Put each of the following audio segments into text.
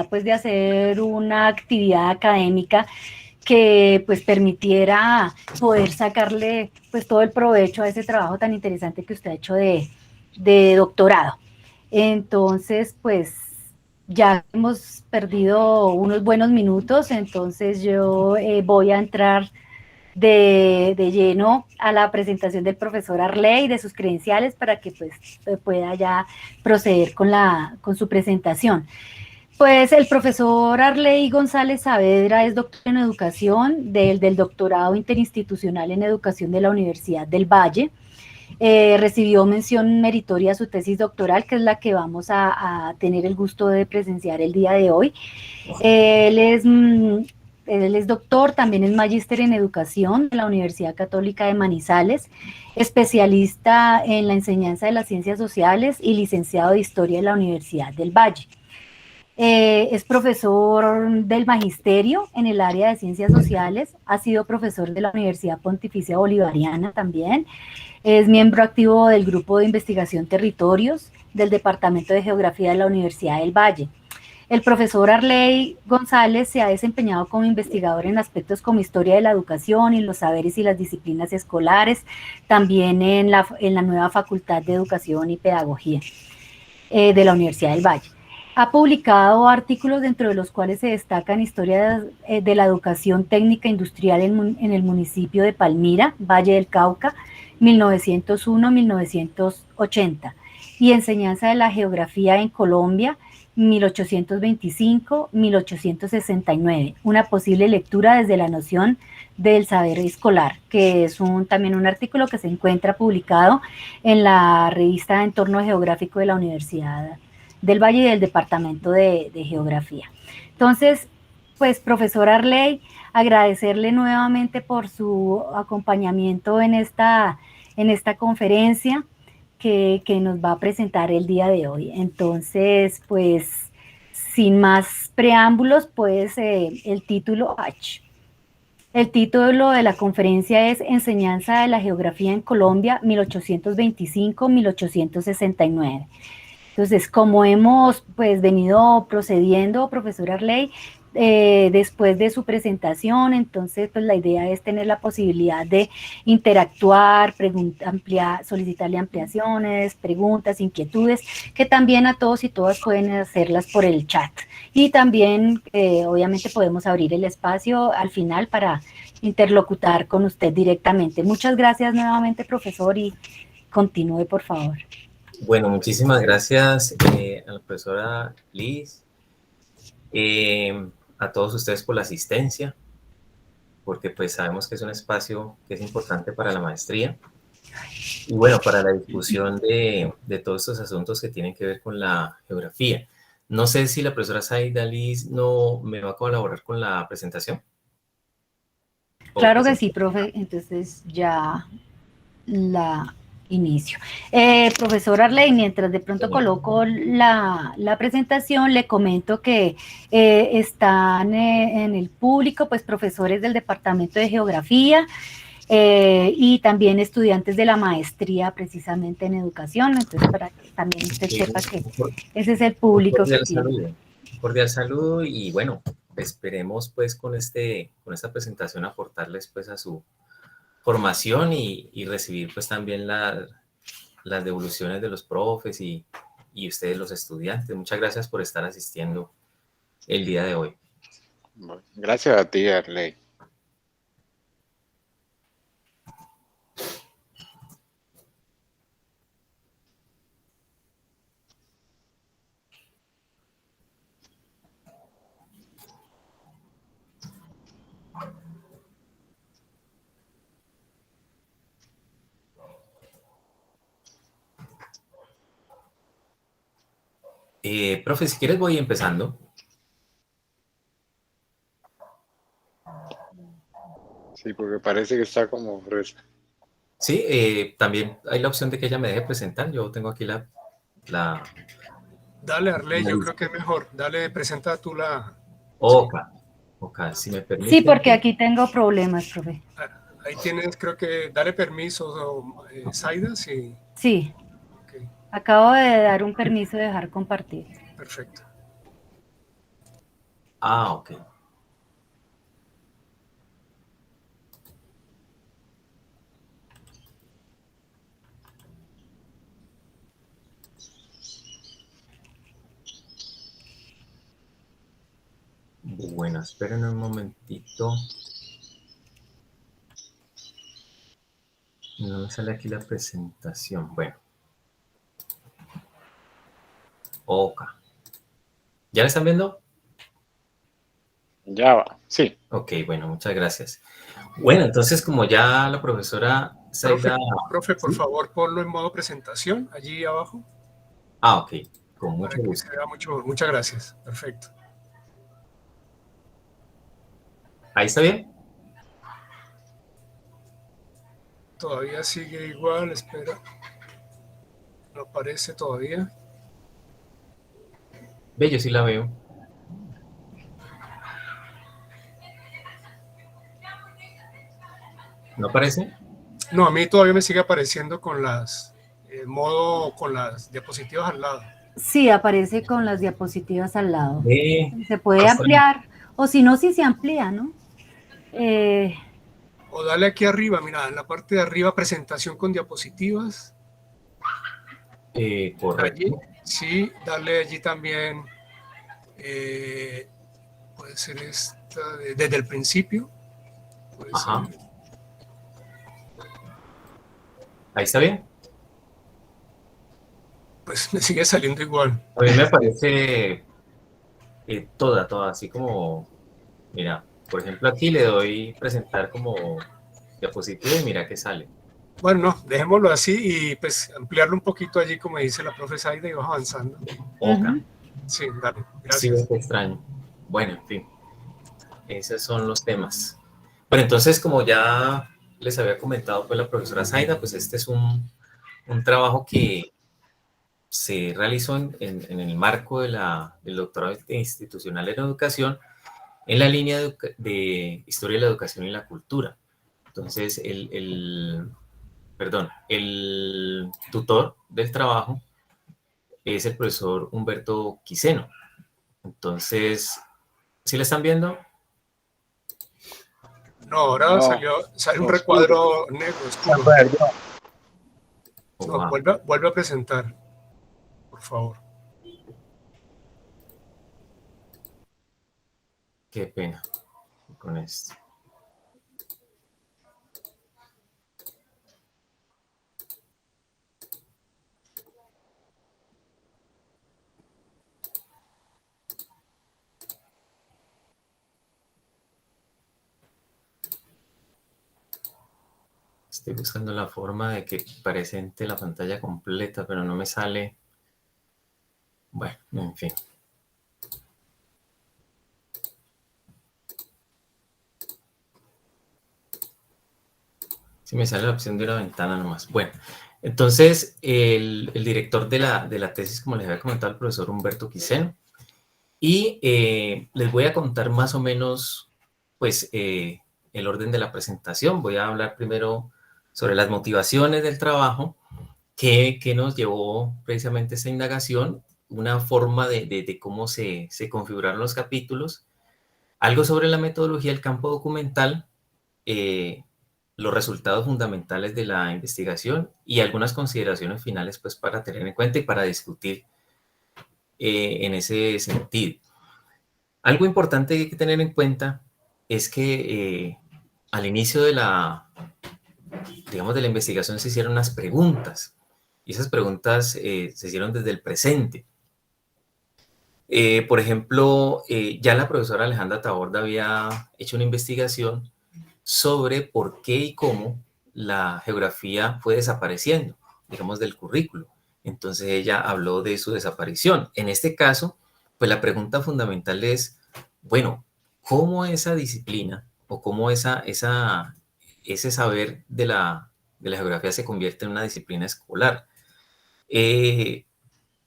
pues de hacer una actividad académica que pues permitiera poder sacarle pues todo el provecho a ese trabajo tan interesante que usted ha hecho de doctorado. Entonces, pues ya hemos perdido unos buenos minutos, entonces yo voy a entrar de lleno a la presentación del profesor Arley, de sus credenciales, para que pues pueda ya proceder con su presentación. Pues el profesor Arley González Saavedra es doctor en educación del doctorado interinstitucional en educación de la Universidad del Valle. Recibió mención meritoria a su tesis doctoral, que es la que vamos a tener el gusto de presenciar el día de hoy. Él es doctor, también es magíster en educación de la Universidad Católica de Manizales, especialista en la enseñanza de las ciencias sociales y licenciado de historia de la Universidad del Valle. Es profesor del magisterio en el área de ciencias sociales, ha sido profesor de la Universidad Pontificia Bolivariana también, es miembro activo del Grupo de Investigación Territorios del Departamento de Geografía de la Universidad del Valle. El profesor Arley González se ha desempeñado como investigador en aspectos como historia de la educación y los saberes y las disciplinas escolares, también en la nueva Facultad de Educación y Pedagogía de la Universidad del Valle. Ha publicado artículos dentro de los cuales se destacan historias de la educación técnica industrial en el municipio de Palmira, Valle del Cauca, 1901-1980, y enseñanza de la geografía en Colombia, 1825-1869, una posible lectura desde la noción del saber escolar, que es también un artículo que se encuentra publicado en la revista Entorno Geográfico de la Universidad del Valle y del Departamento de Geografía. Entonces, pues, profesor Arley, agradecerle nuevamente por su acompañamiento en esta conferencia que nos va a presentar el día de hoy. Entonces, pues, sin más preámbulos, pues, el título de la conferencia es Enseñanza de la Geografía en Colombia, 1825-1869. Entonces, como hemos pues venido procediendo, profesor Arley, después de su presentación, entonces pues la idea es tener la posibilidad de interactuar, solicitarle ampliaciones, preguntas, inquietudes, que también a todos y todas pueden hacerlas por el chat. Y también, obviamente, podemos abrir el espacio al final para interlocutar con usted directamente. Muchas gracias nuevamente, profesor, y continúe, por favor. Bueno, muchísimas gracias a la profesora Liz, a todos ustedes por la asistencia, porque pues sabemos que es un espacio que es importante para la maestría y bueno, para la discusión de todos estos asuntos que tienen que ver con la geografía. No sé si la profesora Zaida Liz no me va a colaborar con la presentación. Claro que sí, profe, entonces ya la inicio. Profesor Arley, mientras de pronto coloco la presentación, le comento que están en el público pues profesores del Departamento de Geografía y también estudiantes de la maestría precisamente en educación, entonces para que también usted sepa que ese es el público que tiene. Cordial saludo y bueno, esperemos pues con esta presentación aportarles pues a su formación y recibir pues también las devoluciones de los profes y ustedes los estudiantes. Muchas gracias por estar asistiendo el día de hoy. Bueno, gracias a ti, Arley. Profe, si quieres voy empezando. Sí, porque parece que está como fresa. Sí, también hay la opción de que ella me deje presentar. Yo tengo aquí la... Dale, Arley, yo creo que es mejor. Dale, presenta tú la... Ok, si me permite. Sí, porque aquí tengo problemas, profe. Ahí tienes, creo que, dale permiso, Zaida, sí. Sí, Okay. Acabo de dar un permiso de dejar compartir. Perfecto. Ah, ok. Bueno, esperen un momentito. No me sale aquí la presentación. Bueno, ok. ¿Ya la están viendo? Ya va, sí. Ok, bueno, muchas gracias. Bueno, entonces como ya la profesora Profe, Zaida... profe, por ¿Sí? favor, ponlo en modo presentación, allí abajo, Ah, ok, con para mucho que se gusto. vea mucho. Muchas gracias. Perfecto. ¿Ahí está bien? Todavía sigue igual, espera. No aparece todavía. Ve, yo sí la veo. ¿No aparece? No, a mí todavía me sigue apareciendo con las modo con las diapositivas al lado. Sí, aparece con las diapositivas al lado. Ve, Se puede ostras. ampliar, o si no, si se amplía, ¿no? Eh, O dale aquí arriba, mira, en la parte de arriba, presentación con diapositivas. Allí, Correcto. sí, dale allí también, eh, puede ser esta, desde el principio, puede ser. Ajá. ¿Ahí está bien? Pues me sigue saliendo igual. A mí me aparece toda, así como, mira, por ejemplo, aquí le doy presentar como diapositiva y mira que sale. Bueno, no, dejémoslo así y pues ampliarlo un poquito allí, como dice la profe Zaida, y vas avanzando. Oca. ujú. Sí, dale, Sí, gracias. es extraño. Bueno, en fin, esos son los temas. Bueno, entonces, como ya les había comentado pues la profesora Zaida, pues este es un trabajo que se realizó en el marco del doctorado institucional en educación en la línea de historia de la educación y la cultura. Entonces, el tutor del trabajo es el profesor Humberto Quiseno. Entonces, ¿sí le están viendo? No, ahora No, sale un oscuro. recuadro negro, De oscuro. acuerdo. Oh, No, wow, vuelve a presentar, por favor. qué pena con esto. Estoy buscando la forma de que presente la pantalla completa, pero no me sale. Bueno, en fin. Sí me sale la opción de una ventana nomás. Bueno, entonces el director de la tesis, como les había comentado, el profesor Humberto Quiseno, y les voy a contar más o menos, pues, el orden de la presentación. Voy a hablar primero sobre las motivaciones del trabajo, que nos llevó precisamente a esta indagación, una forma de cómo se configuraron los capítulos, algo sobre la metodología del campo documental, eh, los resultados fundamentales de la investigación y algunas consideraciones finales pues para tener en cuenta y para discutir en ese sentido. Algo importante que hay que tener en cuenta es que al inicio digamos, de la investigación se hicieron unas preguntas y esas preguntas se hicieron desde el presente. Por ejemplo, ya la profesora Alejandra Taborda había hecho una investigación sobre por qué y cómo la geografía fue desapareciendo, digamos, del currículo. Entonces ella habló de su desaparición. En este caso, pues la pregunta fundamental es, bueno, ¿cómo esa disciplina o cómo ese saber de la geografía se convierte en una disciplina escolar? ¿Qué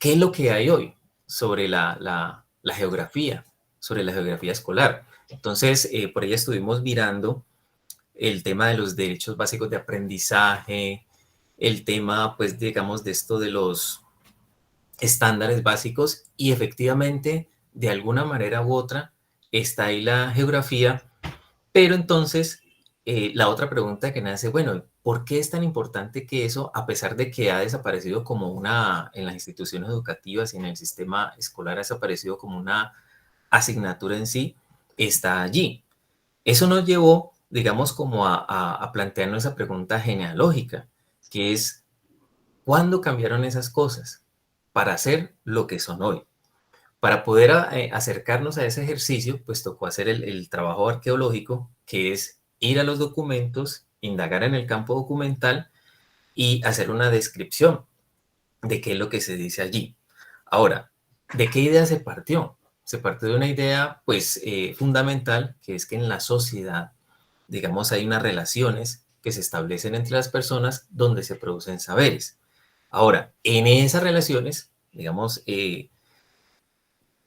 es lo que hay hoy sobre la geografía, sobre la geografía escolar? Entonces, por ahí estuvimos mirando el tema de los derechos básicos de aprendizaje, el tema, pues, digamos, de esto de los estándares básicos y efectivamente, de alguna manera u otra, está ahí la geografía, pero entonces la otra pregunta que nace, bueno, ¿por qué es tan importante que eso, a pesar de que ha desaparecido como en las instituciones educativas y en el sistema escolar ha desaparecido como una asignatura en sí, está allí? Eso nos llevó, digamos, como a plantearnos esa pregunta genealógica, que es, ¿cuándo cambiaron esas cosas para ser lo que son hoy? Para poder acercarnos a ese ejercicio, pues tocó hacer el trabajo arqueológico, que es ir a los documentos, indagar en el campo documental y hacer una descripción de qué es lo que se dice allí. Ahora, ¿de qué idea se partió? Se partió de una idea, pues, fundamental, que es que en la sociedad, digamos, hay unas relaciones que se establecen entre las personas donde se producen saberes. Ahora, en esas relaciones, digamos,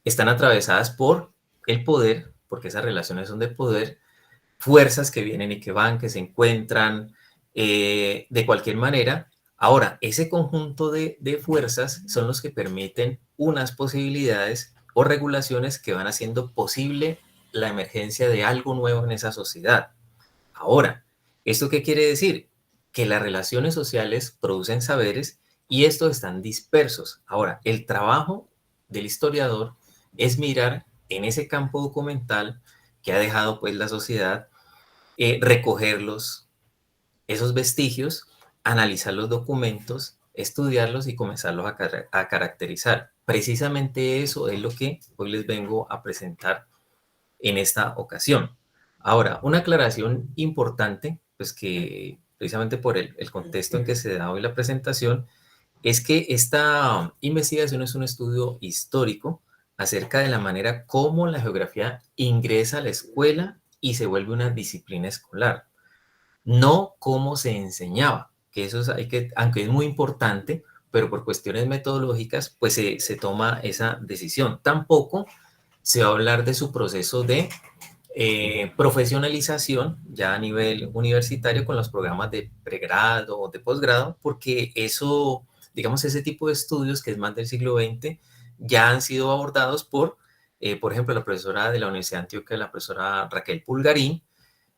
están atravesadas por el poder, porque esas relaciones son de poder, fuerzas que vienen y que van, que se encuentran de cualquier manera. Ahora, ese conjunto de fuerzas son los que permiten unas posibilidades o regulaciones que van haciendo posible la emergencia de algo nuevo en esa sociedad. Ahora, ¿esto qué quiere decir? Que las relaciones sociales producen saberes y estos están dispersos. Ahora, el trabajo del historiador es mirar en ese campo documental que ha dejado pues la sociedad, recogerlos, esos vestigios, analizar los documentos, estudiarlos y comenzarlos a caracterizar. Precisamente eso es lo que hoy les vengo a presentar en esta ocasión. Ahora, una aclaración importante, pues que precisamente por el contexto en que se da hoy la presentación, es que esta investigación es un estudio histórico acerca de la manera como la geografía ingresa a la escuela y se vuelve una disciplina escolar, no cómo se enseñaba, que eso aunque es muy importante, pero por cuestiones metodológicas, pues se toma esa decisión. Tampoco se va a hablar de su proceso de profesionalización ya a nivel universitario con los programas de pregrado o de posgrado, porque eso, digamos, ese tipo de estudios que es más del siglo XX, ya han sido abordados por ejemplo, la profesora de la Universidad de Antioquia, la profesora Raquel Pulgarín,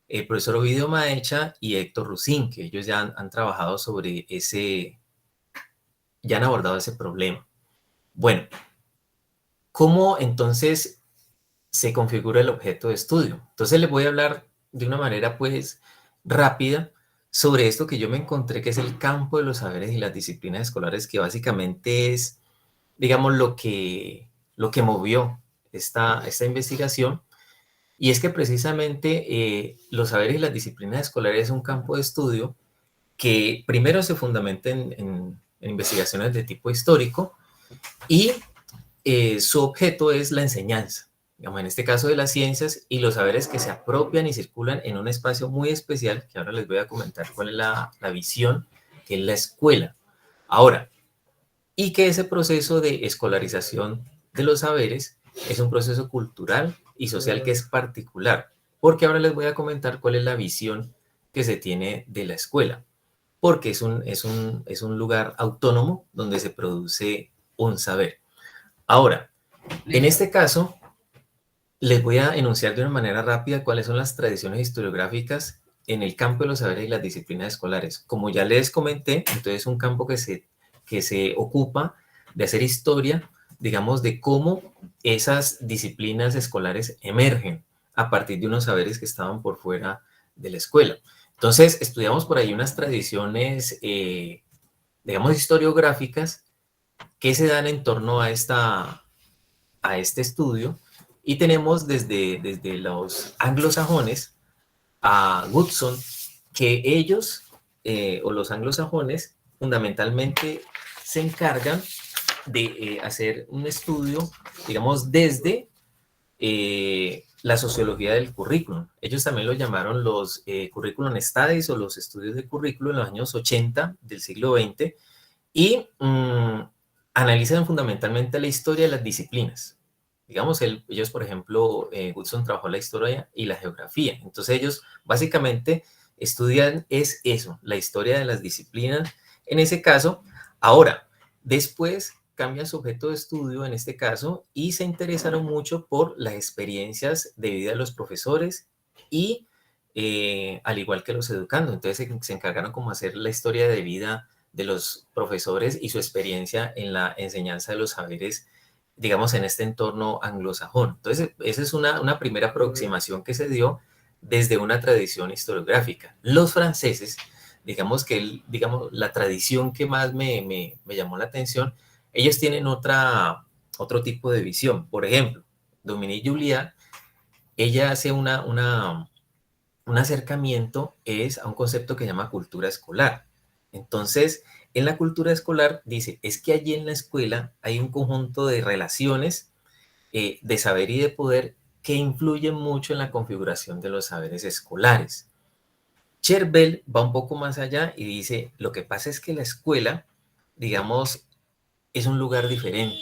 el profesor Ovidio Maecha y Héctor Rusín, que ellos ya han trabajado sobre ya han abordado ese problema. Bueno, ¿cómo entonces se configura el objeto de estudio? Entonces les voy a hablar de una manera pues rápida sobre esto que yo me encontré, que es el campo de los saberes y las disciplinas escolares, que básicamente es, digamos, lo que movió esta investigación. Y es que precisamente los saberes y las disciplinas escolares es un campo de estudio que primero se fundamenta en investigaciones de tipo histórico y su objeto es la enseñanza, digamos, en este caso de las ciencias y los saberes que se apropian y circulan en un espacio muy especial, que ahora les voy a comentar cuál es la visión, que es la escuela. Ahora, y que ese proceso de escolarización de los saberes es un proceso cultural y social que es particular, porque ahora les voy a comentar cuál es la visión que se tiene de la escuela, porque es un lugar autónomo donde se produce un saber. Ahora, en este caso, les voy a enunciar de una manera rápida cuáles son las tradiciones historiográficas en el campo de los saberes y las disciplinas escolares. Como ya les comenté, entonces es un campo que se ocupa de hacer historia, digamos, de cómo esas disciplinas escolares emergen a partir de unos saberes que estaban por fuera de la escuela. Entonces, estudiamos por ahí unas tradiciones, digamos, historiográficas que se dan en torno a este estudio, y tenemos desde los anglosajones a Woodson, que ellos, o los anglosajones, fundamentalmente se encargan de hacer un estudio, digamos, desde la sociología del currículum. Ellos también lo llamaron los curriculum studies o los estudios de currículum en los años 80 del siglo XX, y analizan fundamentalmente la historia de las disciplinas. Digamos, ellos, por ejemplo, Woodson trabajó la historia y la geografía. Entonces ellos básicamente estudian eso, la historia de las disciplinas en ese caso. Ahora, después cambian su objeto de estudio en este caso y se interesaron mucho por las experiencias de vida de los profesores y al igual que los educandos. Entonces se encargaron como hacer la historia de vida de los profesores y su experiencia en la enseñanza de los saberes, digamos, en este entorno anglosajón. Entonces, esa es una primera aproximación que se dio desde una tradición historiográfica. Los franceses, digamos que digamos, la tradición que más me llamó la atención, ellos tienen otro tipo de visión. Por ejemplo, Dominique Juliat, ella hace un acercamiento es a un concepto que se llama cultura escolar. Entonces, en la cultura escolar dice, es que allí en la escuela hay un conjunto de relaciones de saber y de poder que influyen mucho en la configuración de los saberes escolares. Chervel va un poco más allá y dice, lo que pasa es que la escuela, digamos, es un lugar diferente.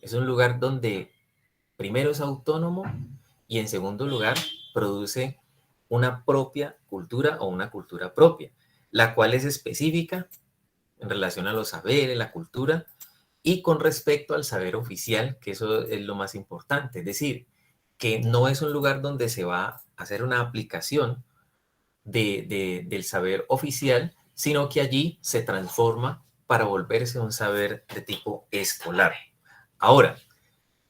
Es un lugar donde primero es autónomo y en segundo lugar produce una propia cultura o una cultura propia, la cual es específica en relación a los saberes, la cultura, y con respecto al saber oficial, que eso es lo más importante, es decir, que no es un lugar donde se va a hacer una aplicación del saber oficial, sino que allí se transforma para volverse un saber de tipo escolar. Ahora,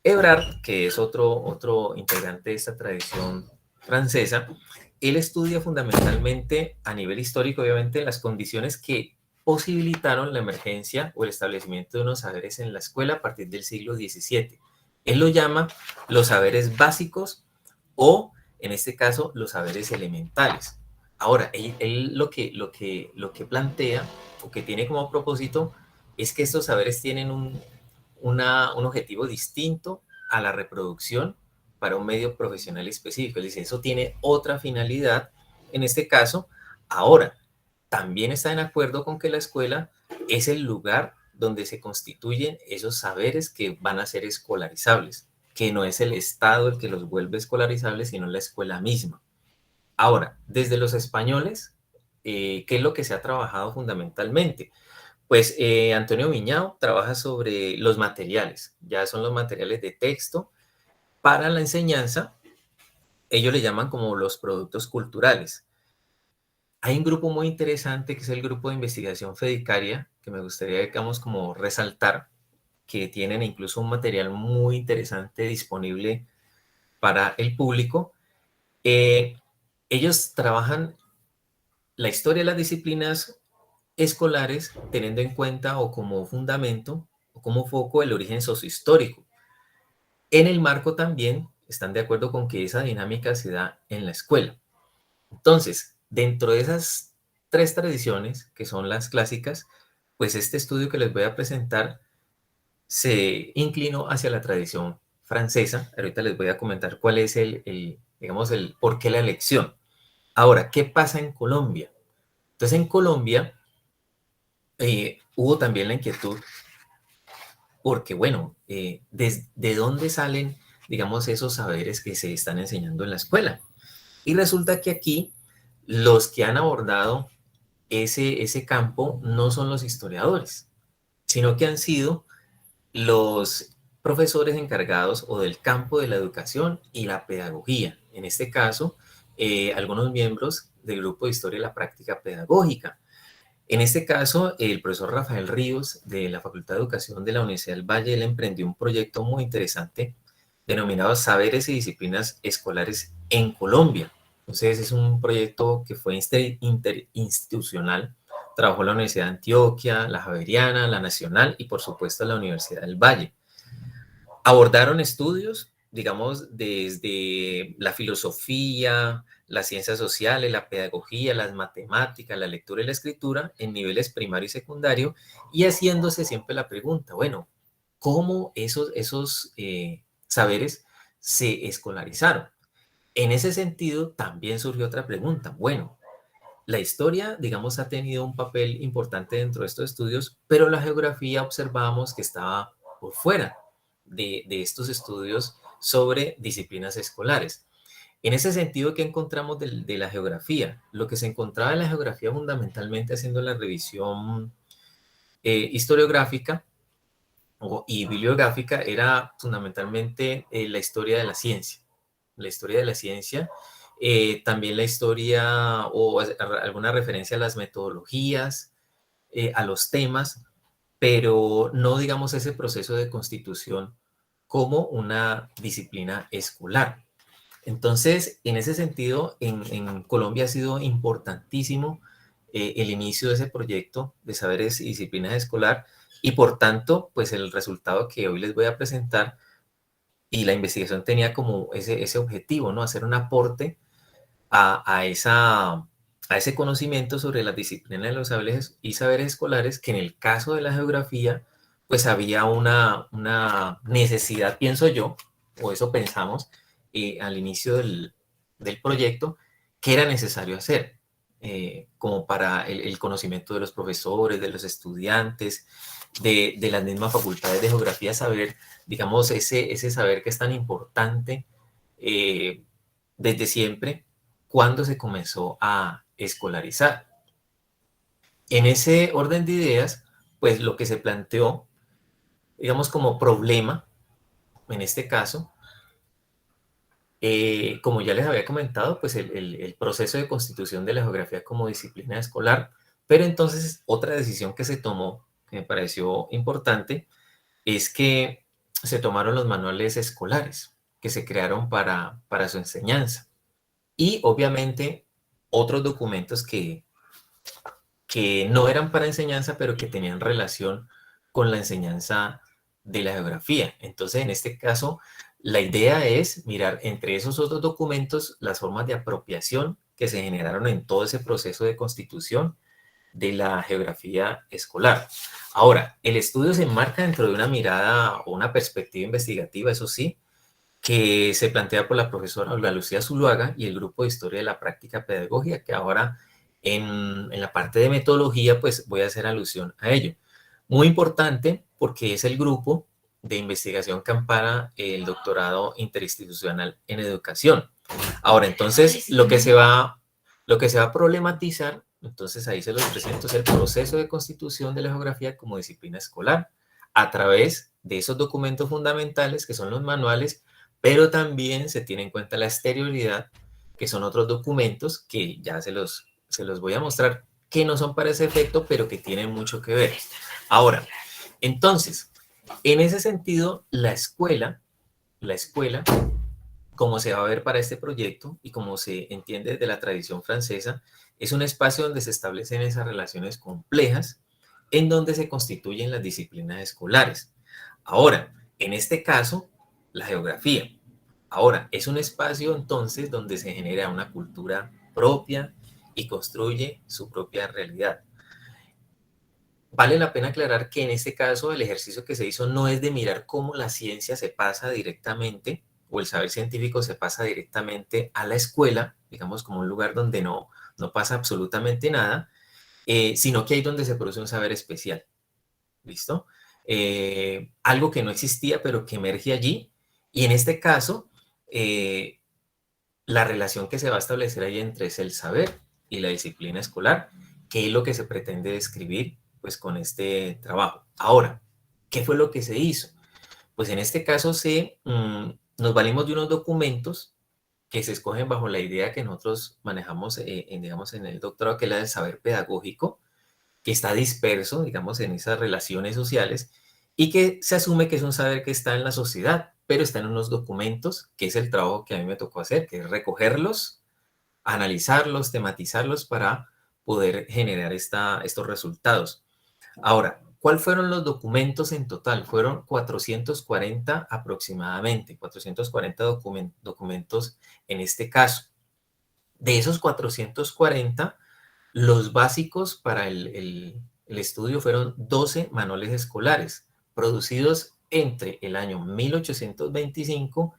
Ebrard, que es otro integrante de esta tradición francesa, él estudia fundamentalmente a nivel histórico, obviamente, las condiciones que posibilitaron la emergencia o el establecimiento de unos saberes en la escuela a partir del siglo XVII. Él lo llama los saberes básicos o, en este caso, los saberes elementales. Ahora, él lo que plantea o que tiene como propósito es que estos saberes tienen un objetivo distinto a la reproducción para un medio profesional específico. Es decir, eso tiene otra finalidad en este caso. Ahora, también está en acuerdo con que la escuela es el lugar donde se constituyen esos saberes que van a ser escolarizables, que no es el Estado el que los vuelve escolarizables, sino la escuela misma. Ahora, desde los españoles, ¿qué es lo que se ha trabajado fundamentalmente? Pues Antonio Viñao trabaja sobre los materiales, ya son los materiales de texto para la enseñanza, ellos le llaman como los productos culturales. Hay un grupo muy interesante que es el grupo de investigación Fedicaria, que me gustaría, digamos, como resaltar, que tienen incluso un material muy interesante disponible para el público. Ellos trabajan la historia de las disciplinas escolares teniendo en cuenta o como fundamento o como foco el origen sociohistórico. En el marco también están de acuerdo con que esa dinámica se da en la escuela. Entonces, dentro de esas tres tradiciones, que son las clásicas, pues este estudio que les voy a presentar se inclinó hacia la tradición francesa. Ahorita les voy a comentar cuál es digamos, el por qué la elección. Ahora, ¿qué pasa en Colombia? Entonces, en Colombia hubo también la inquietud porque, bueno, ¿de dónde salen, digamos, esos saberes que se están enseñando en la escuela? Y resulta que aquí los que han abordado ese campo no son los historiadores, sino que han sido los profesores encargados o del campo de la educación y la pedagogía. En este caso, algunos miembros del grupo de Historia y la Práctica Pedagógica. En este caso, el profesor Rafael Ríos de la Facultad de Educación de la Universidad del Valle, él emprendió un proyecto muy interesante denominado Saberes y Disciplinas Escolares en Colombia. Entonces, es un proyecto que fue interinstitucional. Trabajó la Universidad de Antioquia, la Javeriana, la Nacional y, por supuesto, la Universidad del Valle. Abordaron estudios, digamos, desde la filosofía, las ciencias sociales, la pedagogía, las matemáticas, la lectura y la escritura en niveles primario y secundario, y haciéndose siempre la pregunta, bueno, ¿cómo esos saberes se escolarizaron? En ese sentido, también surgió otra pregunta. Bueno, la historia, digamos, ha tenido un papel importante dentro de estos estudios, pero la geografía observamos que estaba por fuera de estos estudios sobre disciplinas escolares. En ese sentido, ¿qué encontramos de la geografía? Lo que se encontraba en la geografía fundamentalmente haciendo la revisión historiográfica y bibliográfica era fundamentalmente la historia de la ciencia. La historia de la ciencia, también la historia o alguna referencia a las metodologías, a los temas, pero no digamos ese proceso de constitución como una disciplina escolar. Entonces, en ese sentido, en Colombia ha sido importantísimo el inicio de ese proyecto de saberes y disciplinas escolar, y por tanto, pues el resultado que hoy les voy a presentar y la investigación tenía como ese objetivo, ¿no? Hacer un aporte a ese conocimiento sobre las disciplinas de los saberes y saberes escolares, que en el caso de la geografía, pues había una necesidad, pienso yo, o eso pensamos al inicio del proyecto, que era necesario hacer, como para el conocimiento de los profesores, de los estudiantes, de las mismas facultades de geografía, saber, digamos, ese saber que es tan importante desde siempre, cuando se comenzó a escolarizar. En ese orden de ideas, pues lo que se planteó, digamos, como problema, en este caso, como ya les había comentado, pues el proceso de constitución de la geografía como disciplina escolar, pero entonces otra decisión que se tomó, que me pareció importante, es que se tomaron los manuales escolares que se crearon para su enseñanza. Y obviamente otros documentos que no eran para enseñanza, pero que tenían relación con la enseñanza de la geografía. Entonces, en este caso, la idea es mirar entre esos otros documentos las formas de apropiación que se generaron en todo ese proceso de constitución de la geografía escolar. Ahora, el estudio se enmarca dentro de una mirada o una perspectiva investigativa, eso sí, que se plantea por la profesora Olga Lucía Zuluaga y el grupo de Historia de la Práctica Pedagógica, que ahora en la parte de metodología, pues voy a hacer alusión a ello. Muy importante porque es el grupo de investigación que ampara el doctorado interinstitucional en educación. Ahora, entonces, lo que se va a problematizar, entonces ahí se los presento, es el proceso de constitución de la geografía como disciplina escolar a través de esos documentos fundamentales que son los manuales, pero también se tiene en cuenta la exterioridad, que son otros documentos que ya se los voy a mostrar, que no son para ese efecto, pero que tienen mucho que ver. Ahora, entonces, en ese sentido, la escuela, como se va a ver para este proyecto y como se entiende desde la tradición francesa, es un espacio donde se establecen esas relaciones complejas en donde se constituyen las disciplinas escolares. Ahora, en este caso, la geografía. Ahora, es un espacio entonces donde se genera una cultura propia y construye su propia realidad. Vale la pena aclarar que en este caso el ejercicio que se hizo no es de mirar cómo la ciencia se pasa directamente o el saber científico se pasa directamente a la escuela, digamos como un lugar donde no pasa absolutamente nada, sino que ahí donde se produce un saber especial. ¿Listo? Algo que no existía, pero que emerge allí. Y en este caso, la relación que se va a establecer ahí entre es el saber y la disciplina escolar, que es lo que se pretende describir pues, con este trabajo. Ahora, ¿qué fue lo que se hizo? Pues en este caso nos valimos de unos documentos que se escogen bajo la idea que nosotros manejamos, digamos, en el doctorado, que es la del saber pedagógico, que está disperso, digamos, en esas relaciones sociales y que se asume que es un saber que está en la sociedad, pero está en unos documentos, que es el trabajo que a mí me tocó hacer, que es recogerlos, analizarlos, tematizarlos para poder generar estos resultados. Ahora, ¿cuáles fueron los documentos en total? Fueron 440 aproximadamente, 440 documentos en este caso. De esos 440, los básicos para el estudio fueron 12 manuales escolares, producidos entre el año 1825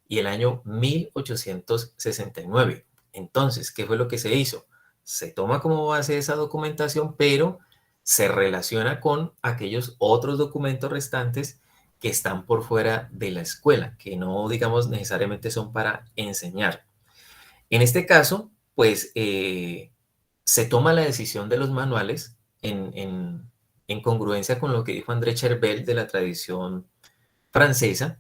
y el año 1869. Entonces, ¿qué fue lo que se hizo? Se toma como base esa documentación, pero se relaciona con aquellos otros documentos restantes que están por fuera de la escuela, que no, digamos, necesariamente son para enseñar. En este caso, pues, se toma la decisión de los manuales en en congruencia con lo que dijo André Chervel de la tradición francesa,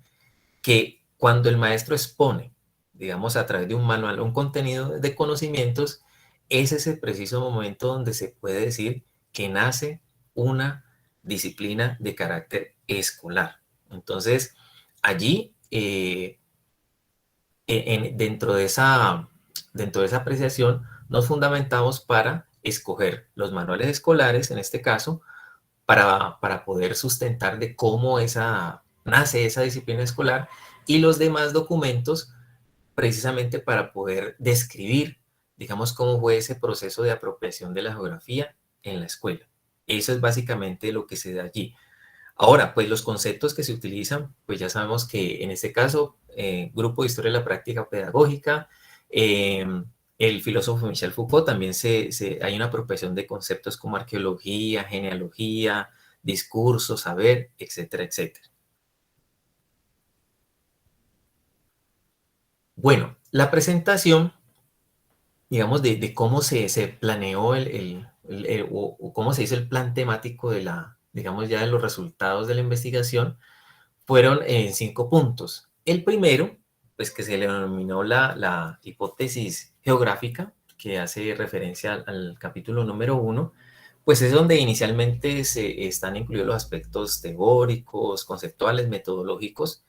que cuando el maestro expone, digamos, a través de un manual, un contenido de conocimientos, ese es el preciso momento donde se puede decir que nace una disciplina de carácter escolar. Entonces, allí, dentro de esa apreciación, nos fundamentamos para escoger los manuales escolares, en este caso, para poder sustentar de cómo nace esa disciplina escolar, y los demás documentos precisamente para poder describir, digamos, cómo fue ese proceso de apropiación de la geografía en la escuela. Eso es básicamente lo que se da allí. Ahora, pues los conceptos que se utilizan, pues ya sabemos que en este caso, Grupo de Historia de la Práctica Pedagógica, el filósofo Michel Foucault, también hay una apropiación de conceptos como arqueología, genealogía, discurso, saber, etcétera, etcétera. Bueno, la presentación, digamos, de cómo se planeó o cómo se hizo el plan temático digamos, ya de los resultados de la investigación, fueron en 5 puntos. El primero, pues que se le denominó la hipótesis geográfica, que hace referencia al capítulo número 1, pues es donde inicialmente se están incluidos los aspectos teóricos, conceptuales, metodológicos,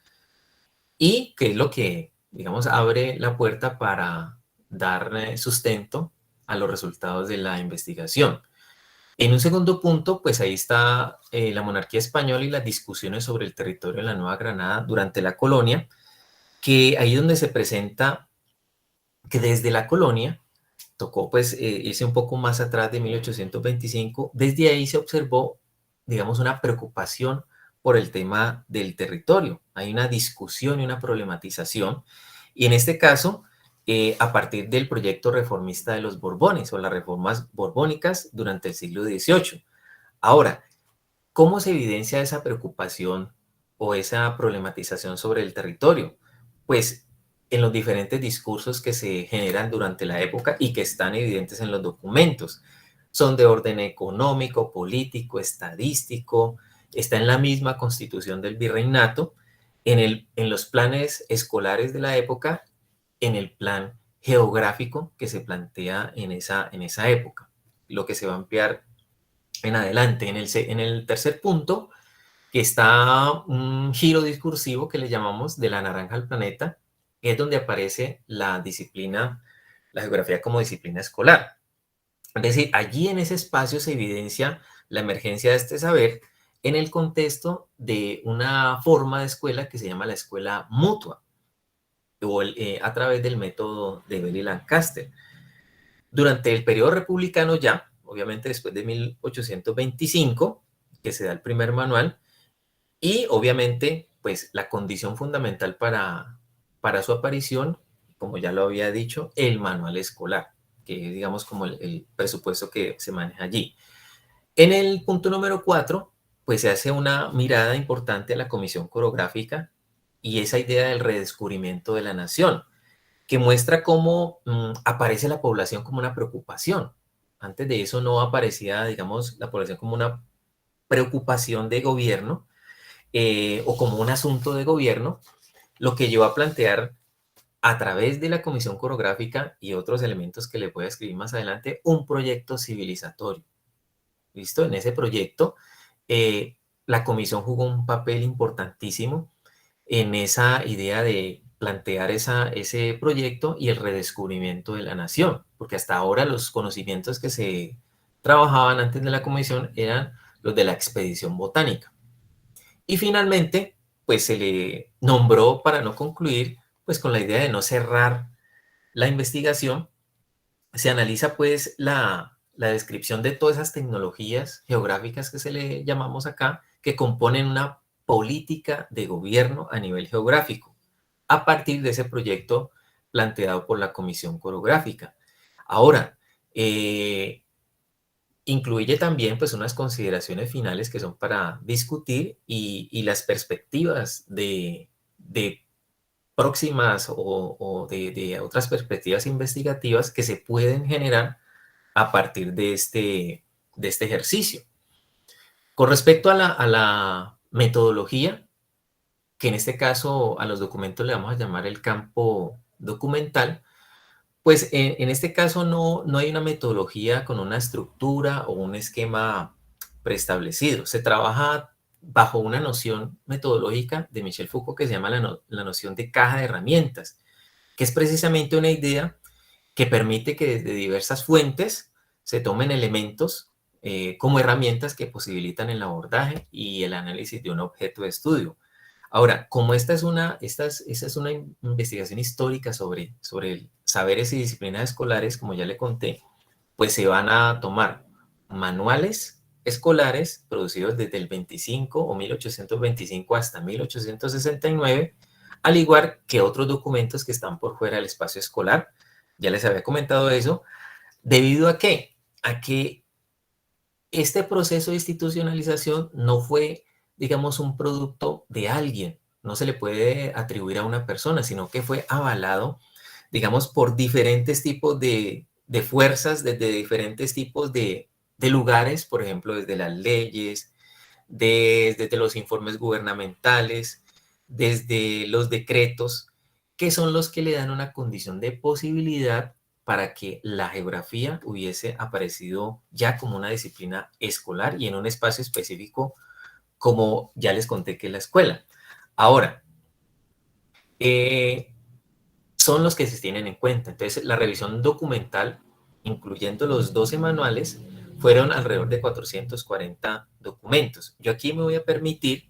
y que es lo que, digamos, abre la puerta para dar sustento a los resultados de la investigación. En un segundo punto, pues ahí está la monarquía española y las discusiones sobre el territorio de la Nueva Granada durante la colonia, que ahí donde se presenta que desde la colonia, tocó pues irse un poco más atrás de 1825, desde ahí se observó, digamos, una preocupación por el tema del territorio. Hay una discusión y una problematización, y en este caso, a partir del proyecto reformista de los Borbones o las reformas borbónicas durante el siglo XVIII. Ahora, ¿cómo se evidencia esa preocupación o esa problematización sobre el territorio? Pues en los diferentes discursos que se generan durante la época y que están evidentes en los documentos. Son de orden económico, político, estadístico, está en la misma constitución del virreinato, en los planes escolares de la época, en el plan geográfico que se plantea en esa época, lo que se va a ampliar en adelante. En el tercer punto, que está un giro discursivo que le llamamos de la naranja al planeta, que es donde aparece la disciplina, la geografía como disciplina escolar. Es decir, allí en ese espacio se evidencia la emergencia de este saber en el contexto de una forma de escuela que se llama la escuela mutua, o a través del método de Bell y Lancaster. Durante el periodo republicano ya, obviamente después de 1825, que se da el primer manual, y obviamente, pues la condición fundamental para su aparición, como ya lo había dicho, el manual escolar, que es, digamos, como el presupuesto que se maneja allí. En el punto número 4, pues se hace una mirada importante a la comisión coreográfica y esa idea del redescubrimiento de la nación, que muestra cómo aparece la población como una preocupación. Antes de eso no aparecía, digamos, la población como una preocupación de gobierno o como un asunto de gobierno, lo que llevó a plantear a través de la comisión coreográfica y otros elementos que le voy a escribir más adelante, un proyecto civilizatorio. ¿Listo? En ese proyecto, la comisión jugó un papel importantísimo en esa idea de plantear ese proyecto y el redescubrimiento de la nación, porque hasta ahora los conocimientos que se trabajaban antes de la comisión eran los de la expedición botánica. Y finalmente, pues se le nombró para no concluir, pues con la idea de no cerrar la investigación, se analiza pues la descripción de todas esas tecnologías geográficas que se le llamamos acá, que componen una política de gobierno a nivel geográfico, a partir de ese proyecto planteado por la Comisión Coreográfica. Ahora, incluye también pues unas consideraciones finales que son para discutir y las perspectivas de próximas o de otras perspectivas investigativas que se pueden generar a partir de este ejercicio. Con respecto a la metodología, que en este caso a los documentos le vamos a llamar el campo documental, pues en este caso no hay una metodología con una estructura o un esquema preestablecido. Se trabaja bajo una noción metodológica de Michel Foucault que se llama la noción de caja de herramientas, que es precisamente una idea que permite que desde diversas fuentes se tomen elementos como herramientas que posibilitan el abordaje y el análisis de un objeto de estudio. Ahora, como esta es una investigación histórica sobre saberes y disciplinas escolares, como ya le conté, pues se van a tomar manuales escolares producidos desde el 25 o 1825 hasta 1869, al igual que otros documentos que están por fuera del espacio escolar. Ya les había comentado eso. ¿Debido a qué? A que este proceso de institucionalización no fue, digamos, un producto de alguien, no se le puede atribuir a una persona, sino que fue avalado, digamos, por diferentes tipos de fuerzas, desde diferentes tipos de lugares, por ejemplo, desde las leyes, desde los informes gubernamentales, desde los decretos, que son los que le dan una condición de posibilidad para que la geografía hubiese aparecido ya como una disciplina escolar y en un espacio específico, como ya les conté que es la escuela. Ahora, son los que se tienen en cuenta. Entonces, la revisión documental, incluyendo los 12 manuales, fueron alrededor de 440 documentos. Yo aquí me voy a permitir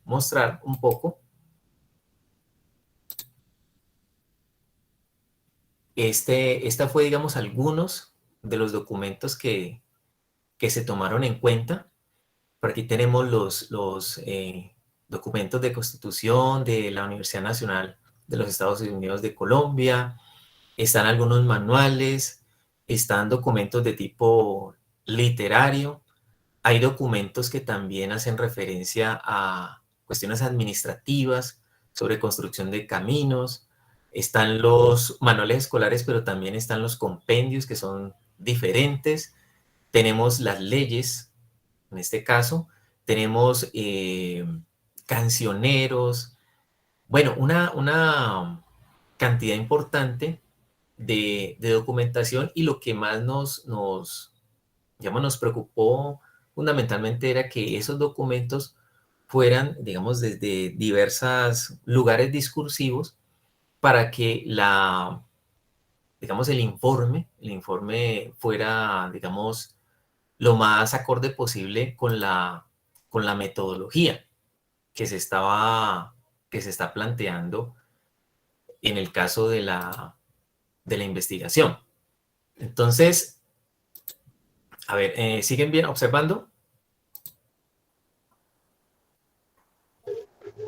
mostrar un poco. Esta fue, digamos, algunos de los documentos que se tomaron en cuenta. Por aquí tenemos los documentos de constitución de la Universidad Nacional de los Estados Unidos de Colombia, están algunos manuales, están documentos de tipo literario, hay documentos que también hacen referencia a cuestiones administrativas sobre construcción de caminos, están los manuales escolares, pero también están los compendios que son diferentes, tenemos las leyes, en este caso, tenemos cancioneros, bueno, una cantidad importante de documentación, y lo que más nos preocupó fundamentalmente era que esos documentos fueran, digamos, desde diversos lugares discursivos para que digamos, el informe fuera, digamos, lo más acorde posible con la metodología que se está planteando en el caso de la investigación. Entonces, a ver, ¿siguen bien observando?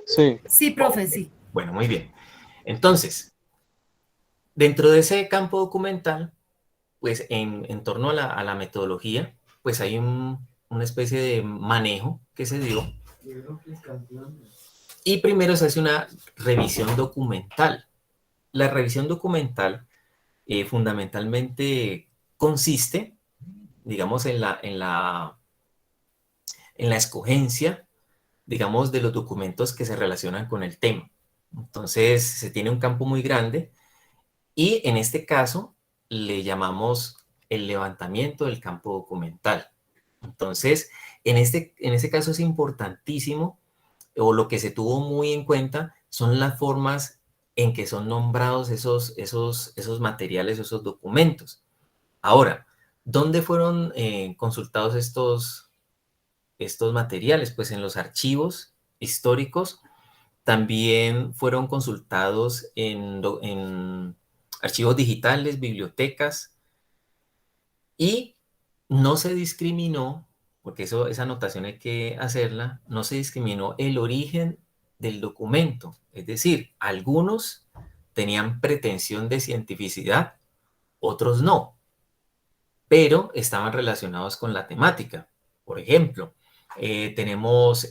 Sí. Sí, profe, sí. Bueno, muy bien. Entonces, dentro de ese campo documental, pues en torno a la metodología, pues hay una especie de manejo que se dio. Y primero se hace una revisión documental. La revisión documental fundamentalmente consiste, digamos, en la escogencia, digamos, de los documentos que se relacionan con el tema. Entonces, se tiene un campo muy grande y en este caso le llamamos el levantamiento del campo documental. Entonces, en este caso es importantísimo, o lo que se tuvo muy en cuenta son las formas en que son nombrados esos materiales, esos documentos. Ahora, ¿dónde fueron consultados estos materiales? Pues en los archivos históricos, también fueron consultados en archivos digitales, bibliotecas, y no se discriminó, porque esa anotación hay que hacerla, no se discriminó el origen del documento. Es decir, algunos tenían pretensión de cientificidad, otros no, pero estaban relacionados con la temática. Por ejemplo, tenemos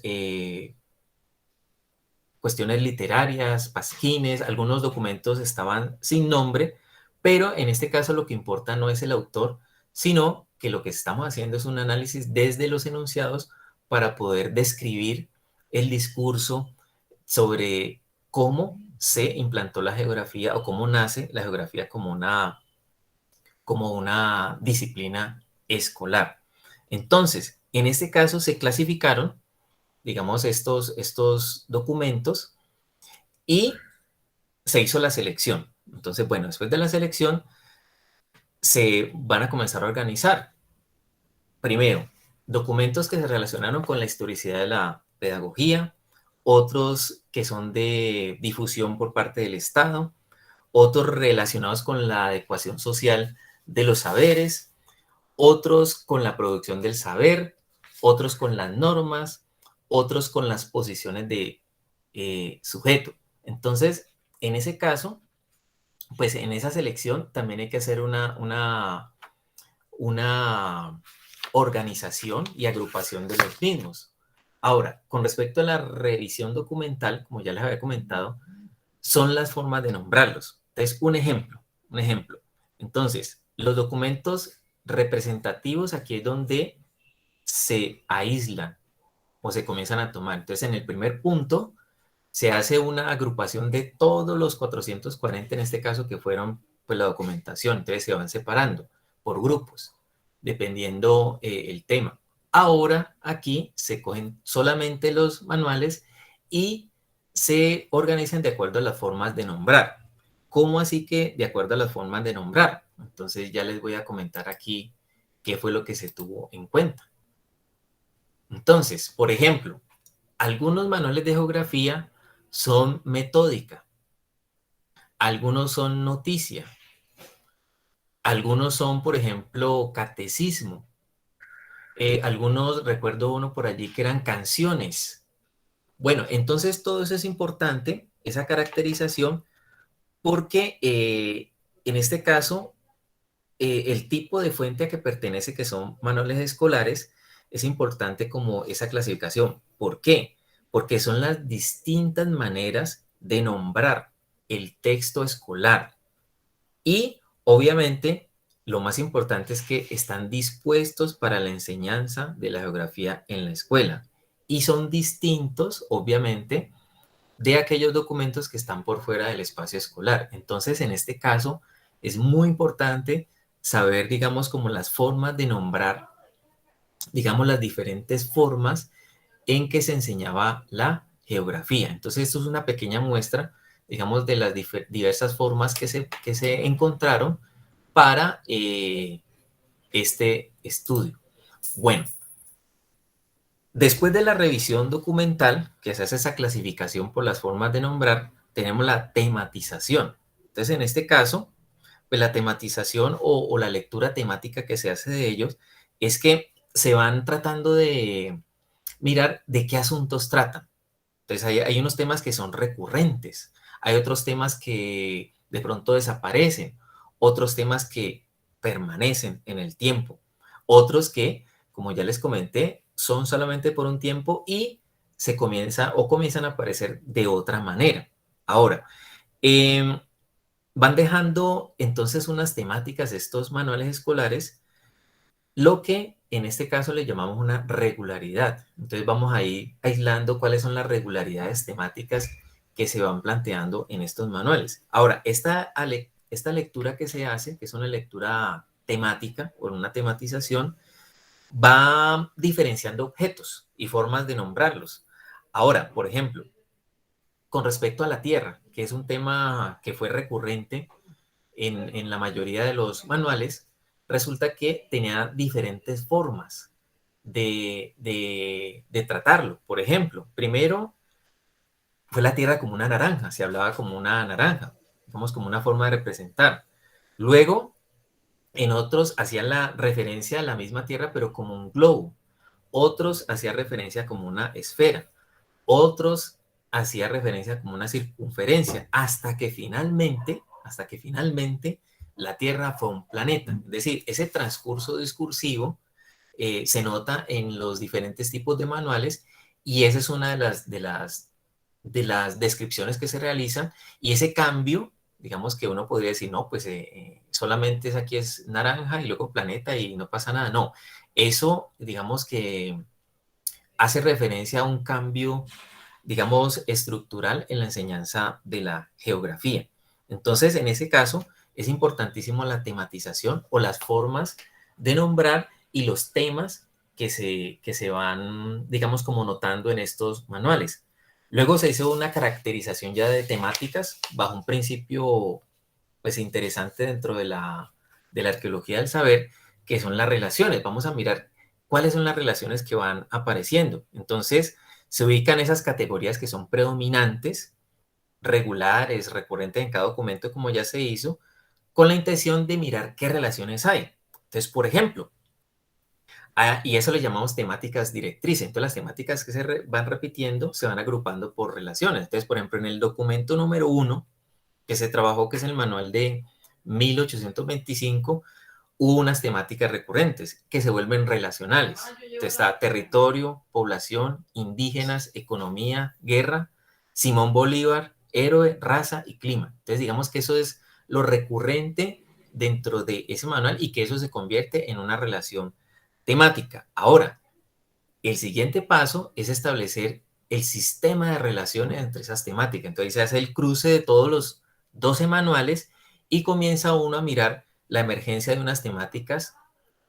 cuestiones literarias, pasquines, algunos documentos estaban sin nombre, pero en este caso lo que importa no es el autor, sino que lo que estamos haciendo es un análisis desde los enunciados para poder describir el discurso sobre cómo se implantó la geografía o cómo nace la geografía como una disciplina escolar. Entonces, en este caso se clasificaron, digamos, estos documentos y se hizo la selección. Entonces, bueno, después de la selección se van a comenzar a organizar. Primero, documentos que se relacionaron con la historicidad de la pedagogía, otros que son de difusión por parte del Estado, otros relacionados con la adecuación social de los saberes, otros con la producción del saber, otros con las normas, otros con las posiciones de sujeto. Entonces, en ese caso, pues en esa selección también hay que hacer una organización y agrupación de los mismos. Ahora, con respecto a la revisión documental, como ya les había comentado, son las formas de nombrarlos. Entonces, un ejemplo. Entonces, los documentos representativos, aquí es donde se aíslan o se comienzan a tomar. Entonces, en el primer punto, se hace una agrupación de todos los 440, en este caso, que fueron pues la documentación. Entonces, se van separando por grupos, dependiendo el tema. Ahora, aquí se cogen solamente los manuales y se organizan de acuerdo a las formas de nombrar. ¿Cómo así que de acuerdo a las formas de nombrar? Entonces ya les voy a comentar aquí qué fue lo que se tuvo en cuenta. Entonces, por ejemplo, algunos manuales de geografía son metódica, algunos son noticia, algunos son, por ejemplo, catecismo, algunos, recuerdo uno por allí que eran canciones. Bueno, entonces todo eso es importante, esa caracterización, porque en este caso, el tipo de fuente a que pertenece, que son manuales escolares, es importante como esa clasificación. ¿Por qué? Porque son las distintas maneras de nombrar el texto escolar. Y, obviamente, lo más importante es que están dispuestos para la enseñanza de la geografía en la escuela. Y son distintos, obviamente, de aquellos documentos que están por fuera del espacio escolar. Entonces, en este caso, es muy importante saber, digamos, como las formas de nombrar, digamos, las diferentes formas en que se enseñaba la geografía. Entonces, esto es una pequeña muestra, digamos, de las diversas formas que se encontraron para este estudio. Bueno, después de la revisión documental, que se hace esa clasificación por las formas de nombrar, tenemos la tematización. Entonces, en este caso, pues la tematización o la lectura temática que se hace de ellos es que se van tratando de mirar de qué asuntos tratan. Entonces, hay unos temas que son recurrentes, hay otros temas que de pronto desaparecen, otros temas que permanecen en el tiempo, otros que, como ya les comenté, son solamente por un tiempo y comienzan a aparecer de otra manera. Ahora, van dejando entonces unas temáticas estos manuales escolares, lo que en este caso le llamamos una regularidad. Entonces vamos a ir aislando cuáles son las regularidades temáticas que se van planteando en estos manuales. Ahora, esta lectura que se hace, que es una lectura temática o una tematización, va diferenciando objetos y formas de nombrarlos. Ahora, por ejemplo, con respecto a la tierra, que es un tema que fue recurrente en la mayoría de los manuales, resulta que tenía diferentes formas de tratarlo. Por ejemplo, primero fue la tierra como una naranja, se hablaba como una naranja, digamos como una forma de representar. Luego, en otros hacían la referencia a la misma tierra, pero como un globo. Otros hacían referencia como una esfera. Otros hacían referencia como una circunferencia, hasta que finalmente la Tierra fue un planeta. Es decir, ese transcurso discursivo se nota en los diferentes tipos de manuales y esa es una de las descripciones que se realizan y ese cambio digamos que uno podría decir, no, pues solamente aquí es naranja y luego planeta y no pasa nada. No, eso digamos que hace referencia a un cambio, digamos, estructural en la enseñanza de la geografía. Entonces, en ese caso, es importantísimo la tematización o las formas de nombrar y los temas que se van, digamos, como notando en estos manuales. Luego se hizo una caracterización ya de temáticas bajo un principio, pues, interesante dentro de la arqueología del saber, que son las relaciones. Vamos a mirar cuáles son las relaciones que van apareciendo. Entonces, se ubican esas categorías que son predominantes, regulares, recurrentes en cada documento, como ya se hizo, con la intención de mirar qué relaciones hay. Entonces, por ejemplo, y eso le llamamos temáticas directrices. Entonces, las temáticas que van repitiendo se van agrupando por relaciones. Entonces, por ejemplo, en el documento número 1, que se trabajó, que es el manual de 1825, hubo unas temáticas recurrentes que se vuelven relacionales. Entonces está territorio, población, indígenas, economía, guerra, Simón Bolívar, héroe, raza y clima. Entonces digamos que eso es lo recurrente dentro de ese manual y que eso se convierte en una relación temática. Ahora, el siguiente paso es establecer el sistema de relaciones entre esas temáticas. Entonces se hace el cruce de todos los 12 manuales y comienza uno a mirar la emergencia de unas temáticas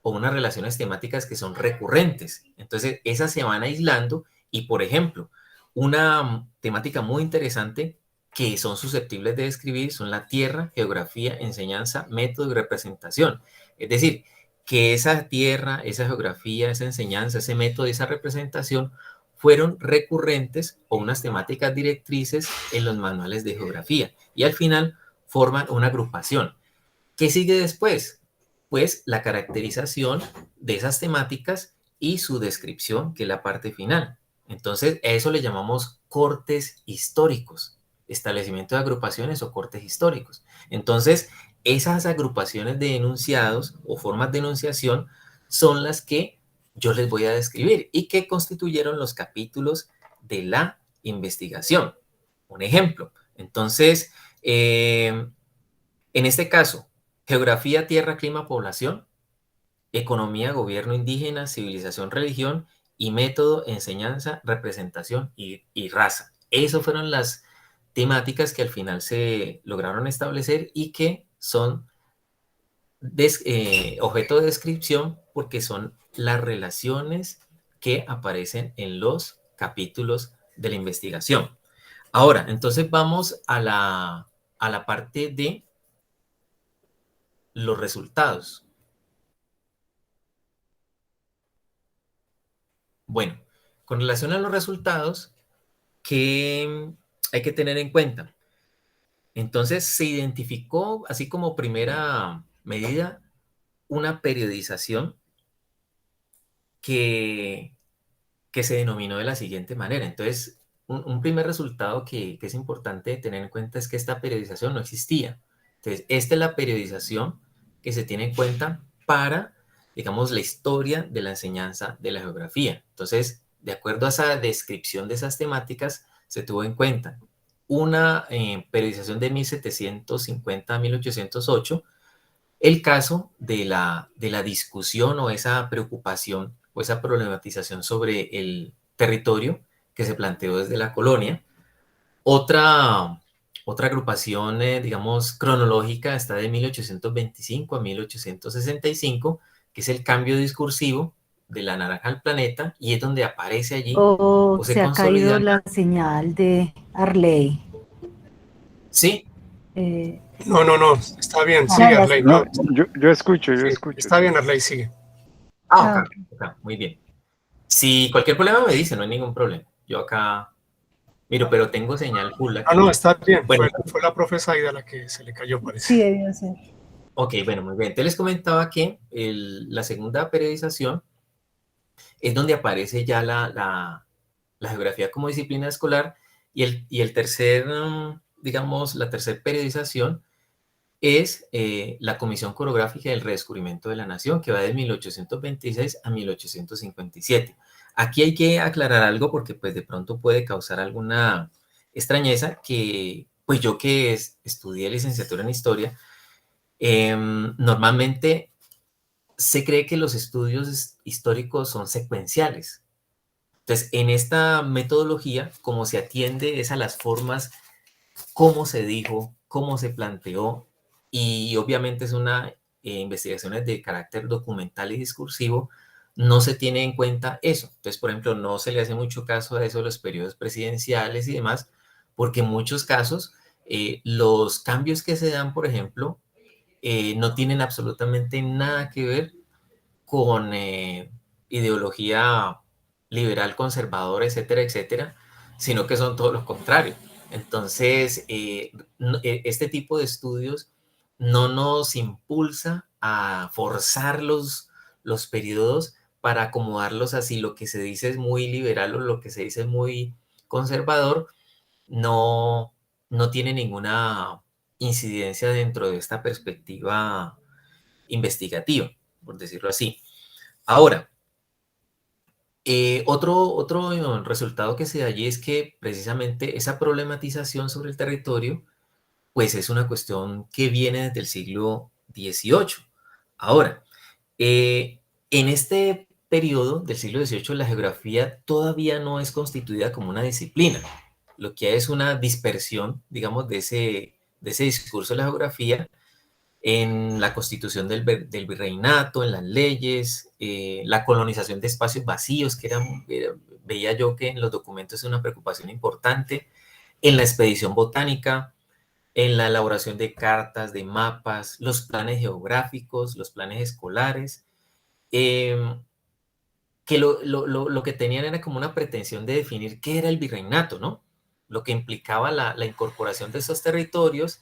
o unas relaciones temáticas que son recurrentes. Entonces, esas se van aislando y, por ejemplo, una temática muy interesante que son susceptibles de describir son la tierra, geografía, enseñanza, método y representación. Es decir, que esa tierra, esa geografía, esa enseñanza, ese método, esa representación fueron recurrentes o unas temáticas directrices en los manuales de geografía y al final forman una agrupación. ¿Qué sigue después? Pues la caracterización de esas temáticas y su descripción, que es la parte final. Entonces, a eso le llamamos cortes históricos, establecimiento de agrupaciones o cortes históricos. Entonces, esas agrupaciones de enunciados o formas de enunciación son las que yo les voy a describir y que constituyeron los capítulos de la investigación. Un ejemplo. Entonces, en este caso, geografía, tierra, clima, población, economía, gobierno indígena, civilización, religión y método, enseñanza, representación y raza. Esas fueron las temáticas que al final se lograron establecer y que son objeto de descripción porque son las relaciones que aparecen en los capítulos de la investigación. Ahora, entonces vamos a la parte de los resultados. Bueno, con relación a los resultados, ¿qué hay que tener en cuenta? Entonces se identificó, así como primera medida, una periodización que se denominó de la siguiente manera. Entonces, un primer resultado que es importante tener en cuenta es que esta periodización no existía. Entonces, esta es la periodización que se tiene en cuenta para, digamos, la historia de la enseñanza de la geografía. Entonces, de acuerdo a esa descripción de esas temáticas, se tuvo en cuenta una periodización de 1750 a 1808, el caso de la discusión o esa preocupación o esa problematización sobre el territorio que se planteó desde la colonia. Otra agrupación, digamos, cronológica está de 1825 a 1865, que es el cambio discursivo de la naranja al planeta, y es donde aparece allí O o se ha caído la señal de Arley. Sí. No, está bien, No, sigue ya Arley. No, No, yo escucho, sí, está bien Arley, sigue. Ok, muy bien. Si cualquier problema me dice, no hay ningún problema. Yo acá miro, pero tengo señal full aquí. No, está bien. Bueno, Fue la profesa Aida la que se le cayó, parece. Sí, debió ser. ok, bueno, muy bien. Entonces les comentaba que la segunda periodización es donde aparece ya la geografía como disciplina escolar y el tercer, digamos, la tercera periodización es la Comisión Coreográfica del Redescubrimiento de la Nación, que va de 1826 a 1857. Aquí hay que aclarar algo porque pues de pronto puede causar alguna extrañeza que pues yo que estudié licenciatura en historia, normalmente se cree que los estudios históricos son secuenciales. Entonces, en esta metodología, como se atiende es a las formas, cómo se dijo, cómo se planteó, y obviamente es una investigaciones de carácter documental y discursivo, no se tiene en cuenta eso. Entonces, por ejemplo, no se le hace mucho caso a eso de los periodos presidenciales y demás, porque en muchos casos los cambios que se dan, por ejemplo, no tienen absolutamente nada que ver con ideología liberal, conservadora, etcétera, etcétera, sino que son todo lo contrario. Entonces, este tipo de estudios no nos impulsa a forzar los periodos para acomodarlos así. Lo que se dice es muy liberal o lo que se dice es muy conservador, no tiene ninguna incidencia dentro de esta perspectiva investigativa, por decirlo así. Ahora, otro resultado que se da allí es que precisamente esa problematización sobre el territorio, pues es una cuestión que viene desde el siglo XVIII. Ahora, en este periodo del siglo XVIII, la geografía todavía no es constituida como una disciplina. Lo que hay es una dispersión, digamos, de ese discurso de la geografía en la constitución del virreinato, en las leyes, la colonización de espacios vacíos, veía yo que en los documentos es una preocupación importante, en la expedición botánica, en la elaboración de cartas, de mapas, los planes geográficos, los planes escolares, que lo que tenían era como una pretensión de definir qué era el virreinato, ¿no? Lo que implicaba la incorporación de esos territorios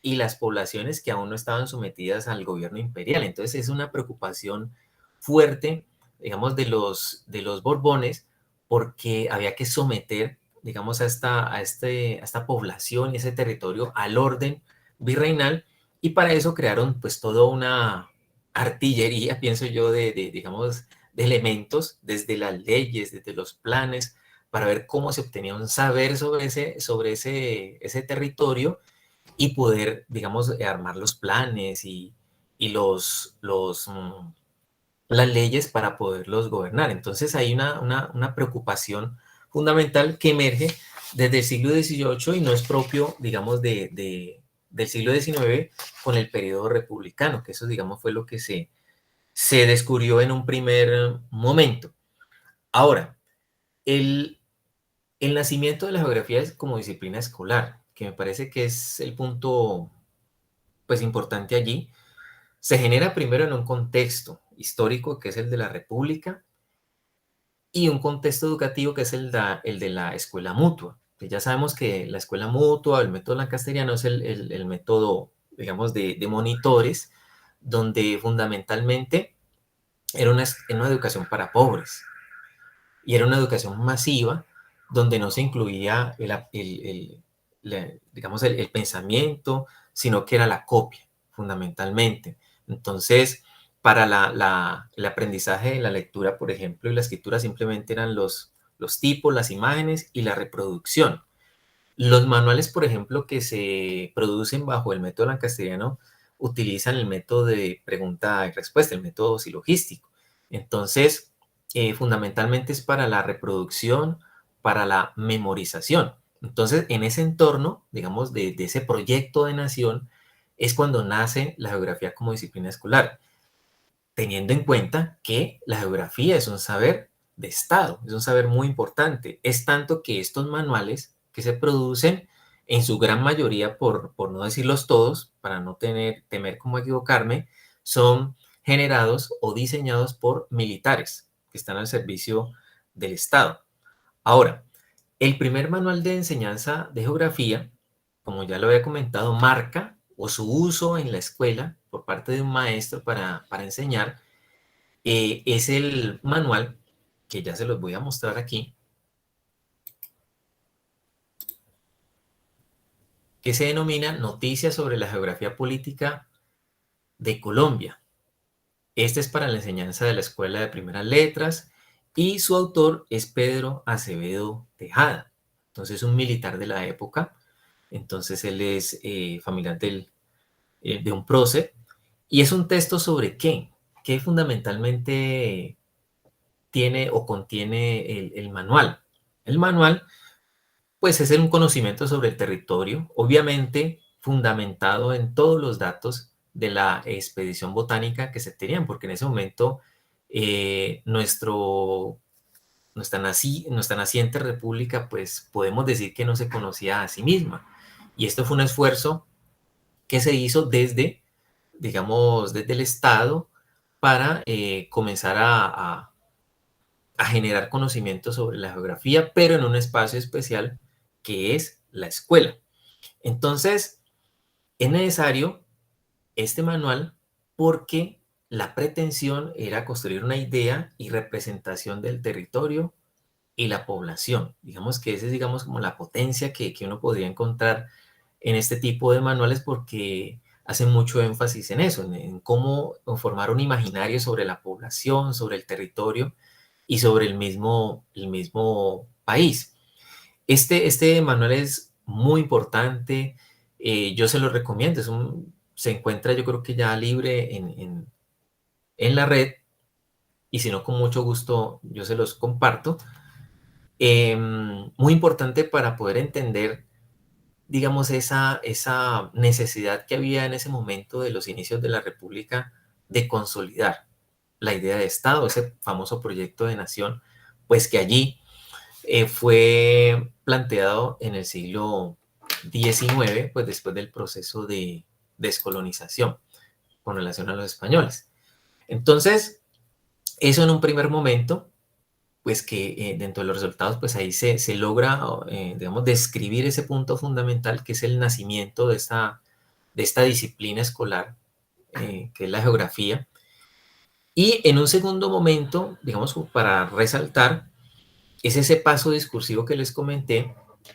y las poblaciones que aún no estaban sometidas al gobierno imperial. Entonces es una preocupación fuerte, digamos, de los Borbones, porque había que someter, digamos, a esta población y ese territorio al orden virreinal, y para eso crearon pues toda una artillería, pienso yo, digamos, de elementos, desde las leyes, desde los planes, para ver cómo se obtenía un saber sobre ese territorio y poder, digamos, armar los planes y las leyes para poderlos gobernar. Entonces hay una preocupación fundamental que emerge desde el siglo XVIII y no es propio, digamos, del siglo XIX con el periodo republicano, que eso, digamos, fue lo que se descubrió en un primer momento. Ahora, el nacimiento de la geografía es como disciplina escolar, que me parece que es el punto pues importante allí. Se genera primero en un contexto histórico que es el de la República y un contexto educativo que es el de la escuela mutua. Que ya sabemos que la escuela mutua, el método lancasteriano es el método, digamos, de monitores, donde fundamentalmente era una educación para pobres y era una educación masiva donde no se incluía digamos, el pensamiento, sino que era la copia, fundamentalmente. Entonces, para el aprendizaje de la lectura, por ejemplo, y la escritura simplemente eran los tipos, las imágenes y la reproducción. Los manuales, por ejemplo, que se producen bajo el método lancasteriano utilizan el método de pregunta y respuesta, el método silogístico. Entonces, fundamentalmente es para la reproducción, para la memorización. Entonces, en ese entorno, digamos, de ese proyecto de nación, es cuando nace la geografía como disciplina escolar, teniendo en cuenta que la geografía es un saber de Estado, es un saber muy importante. Es tanto que estos manuales que se producen, en su gran mayoría, por no decirlos todos, para no temer como equivocarme, son generados o diseñados por militares que están al servicio del Estado. Ahora, el primer manual de enseñanza de geografía, como ya lo había comentado, marca o su uso en la escuela por parte de un maestro para enseñar, es el manual que ya se los voy a mostrar aquí, que se denomina Noticias sobre la Geografía Política de Colombia. Este es para la enseñanza de la Escuela de Primeras Letras y su autor es Pedro Acevedo Tejada. Entonces, un militar de la época Entonces él es familiar de un prócer. Y es un texto sobre qué, qué fundamentalmente tiene o contiene el manual. El manual, pues, es un conocimiento sobre el territorio, obviamente fundamentado en todos los datos de la expedición botánica que se tenían, porque en ese momento nuestra naciente república, pues podemos decir que no se conocía a sí misma. Y esto fue un esfuerzo que se hizo desde, digamos, desde el Estado para comenzar a generar conocimiento sobre la geografía, pero en un espacio especial que es la escuela. Entonces, es necesario este manual porque la pretensión era construir una idea y representación del territorio y la población. Digamos que esa es, digamos, como la potencia que uno podría encontrar en este tipo de manuales porque hacen mucho énfasis en eso, en cómo formar un imaginario sobre la población, sobre el territorio y sobre el mismo país. Este manual es muy importante, yo se lo recomiendo, se encuentra yo creo que ya libre en la red y si no con mucho gusto yo se los comparto. Muy importante para poder entender, digamos, esa necesidad que había en ese momento de los inicios de la República de consolidar la idea de Estado, ese famoso proyecto de nación, pues que allí fue planteado en el siglo XIX, pues después del proceso de descolonización con relación a los españoles. Entonces, eso en un primer momento, pues que dentro de los resultados, pues ahí se logra, digamos, describir ese punto fundamental que es el nacimiento de esta disciplina escolar, que es la geografía. Y en un segundo momento, digamos, para resaltar, es ese paso discursivo que les comenté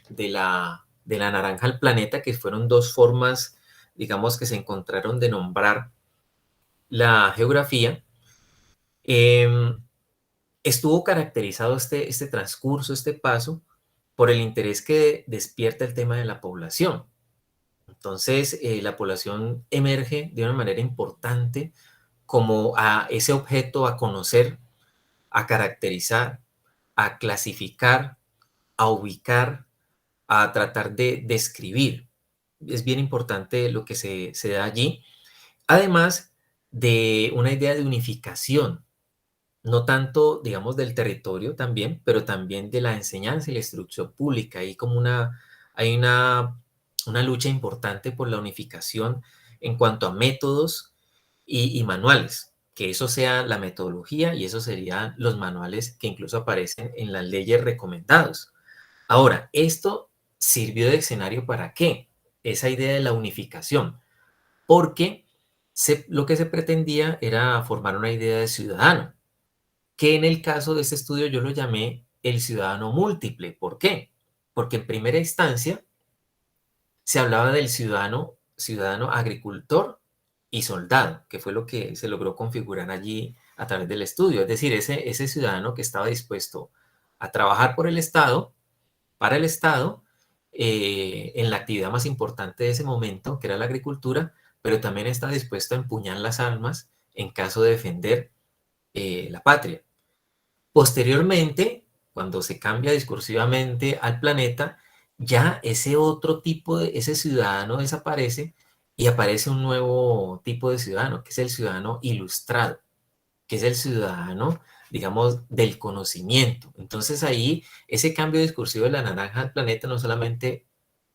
de la naranja al planeta, que fueron dos formas, digamos, que se encontraron de nombrar la geografía. Estuvo caracterizado este transcurso, este paso, por el interés que despierta el tema de la población. Entonces, la población emerge de una manera importante como a ese objeto a conocer, a caracterizar, a clasificar, a ubicar, a tratar de describir. Es bien importante lo que se da allí. Además de una idea de unificación, no tanto, digamos, del territorio también, pero también de la enseñanza y la instrucción pública. Hay una lucha importante por la unificación en cuanto a métodos y manuales, que eso sea la metodología y eso serían los manuales que incluso aparecen en las leyes recomendados. Ahora, esto sirvió de escenario para qué? Esa idea de la unificación, porque lo que se pretendía era formar una idea de ciudadano, que en el caso de este estudio yo lo llamé el ciudadano múltiple. ¿Por qué? Porque en primera instancia se hablaba del ciudadano agricultor y soldado, que fue lo que se logró configurar allí a través del estudio. Es decir, ese ciudadano que estaba dispuesto a trabajar por el Estado, para el Estado, en la actividad más importante de ese momento, que era la agricultura, pero también está dispuesto a empuñar las armas en caso de defender la patria. Posteriormente, cuando se cambia discursivamente al planeta, ya ese otro tipo ese ciudadano desaparece y aparece un nuevo tipo de ciudadano, que es el ciudadano ilustrado, que es el ciudadano, digamos, del conocimiento. Entonces ahí ese cambio discursivo de la naranja al planeta no solamente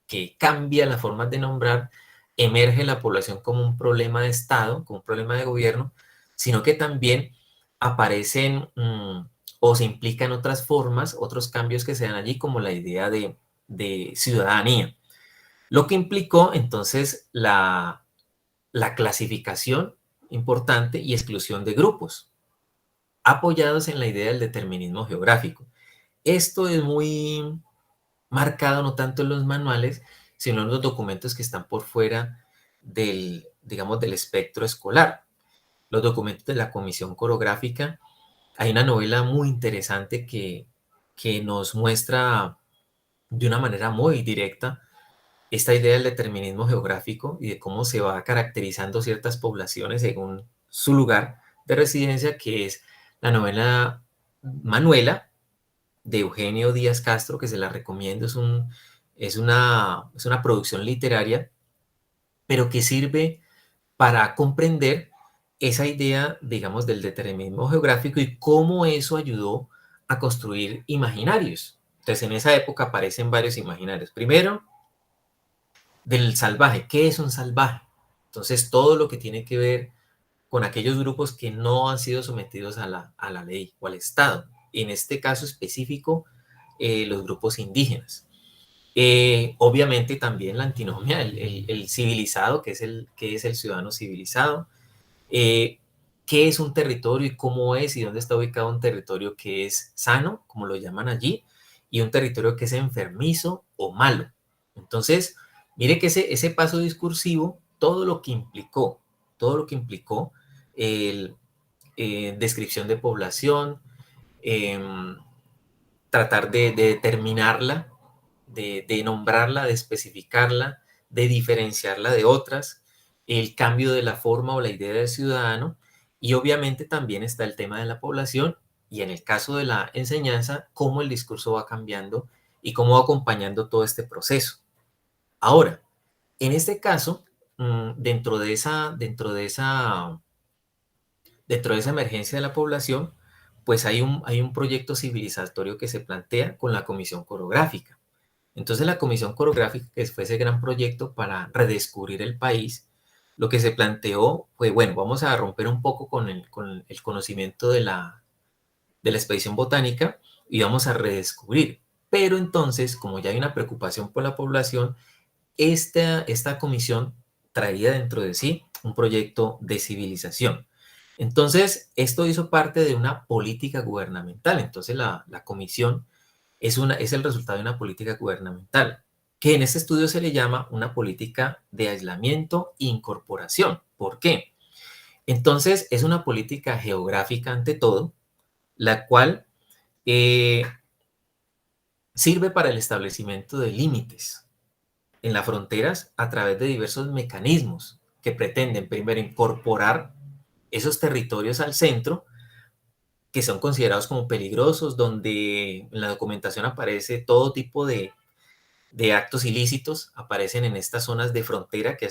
que cambia las formas de nombrar, emerge la población como un problema de Estado, como un problema de gobierno, sino que también aparecen o se implican otras formas, otros cambios que se dan allí, como la idea de ciudadanía. Lo que implicó entonces la clasificación importante y exclusión de grupos, apoyados en la idea del determinismo geográfico. Esto es muy marcado no tanto en los manuales, sino en los documentos que están por fuera digamos, del espectro escolar. Los documentos de la Comisión Coreográfica. Hay una novela muy interesante que nos muestra de una manera muy directa esta idea del determinismo geográfico y de cómo se va caracterizando ciertas poblaciones según su lugar de residencia, que es la novela Manuela, de Eugenio Díaz Castro, que se la recomiendo. Es una producción literaria, pero que sirve para comprender esa idea, digamos, del determinismo geográfico y cómo eso ayudó a construir imaginarios. Entonces, en esa época aparecen varios imaginarios. Primero, del salvaje. ¿Qué es un salvaje? Entonces, todo lo que tiene que ver con aquellos grupos que no han sido sometidos a la ley o al Estado. En este caso específico, los grupos indígenas. Obviamente también la antinomia, el civilizado, que es el ciudadano civilizado. ¿Qué es un territorio y cómo es y dónde está ubicado un territorio que es sano, como lo llaman allí, y un territorio que es enfermizo o malo? Entonces, mire que ese paso discursivo, todo lo que implicó el, descripción de población, tratar de determinarla, de nombrarla, de especificarla, de diferenciarla de otras, el cambio de la forma o la idea del ciudadano, y obviamente también está el tema de la población y en el caso de la enseñanza, cómo el discurso va cambiando y cómo va acompañando todo este proceso. Ahora, en este caso, dentro de esa emergencia de la población, pues hay un proyecto civilizatorio que se plantea con la Comisión Coreográfica. Entonces la Comisión Coreográfica, que fue ese gran proyecto para redescubrir el país, lo que se planteó fue, bueno, vamos a romper un poco con el conocimiento de la expedición botánica y vamos a redescubrir. Pero entonces, como ya hay una preocupación por la población, esta comisión traía dentro de sí un proyecto de civilización. Entonces, esto hizo parte de una política gubernamental. Entonces, la comisión es el resultado de una política gubernamental, que en este estudio se le llama una política de aislamiento e incorporación. ¿Por qué? Entonces, es una política geográfica ante todo, la cual sirve para el establecimiento de límites en las fronteras a través de diversos mecanismos que pretenden primero incorporar esos territorios al centro, que son considerados como peligrosos, donde en la documentación aparece todo tipo de actos ilícitos, aparecen en estas zonas de frontera que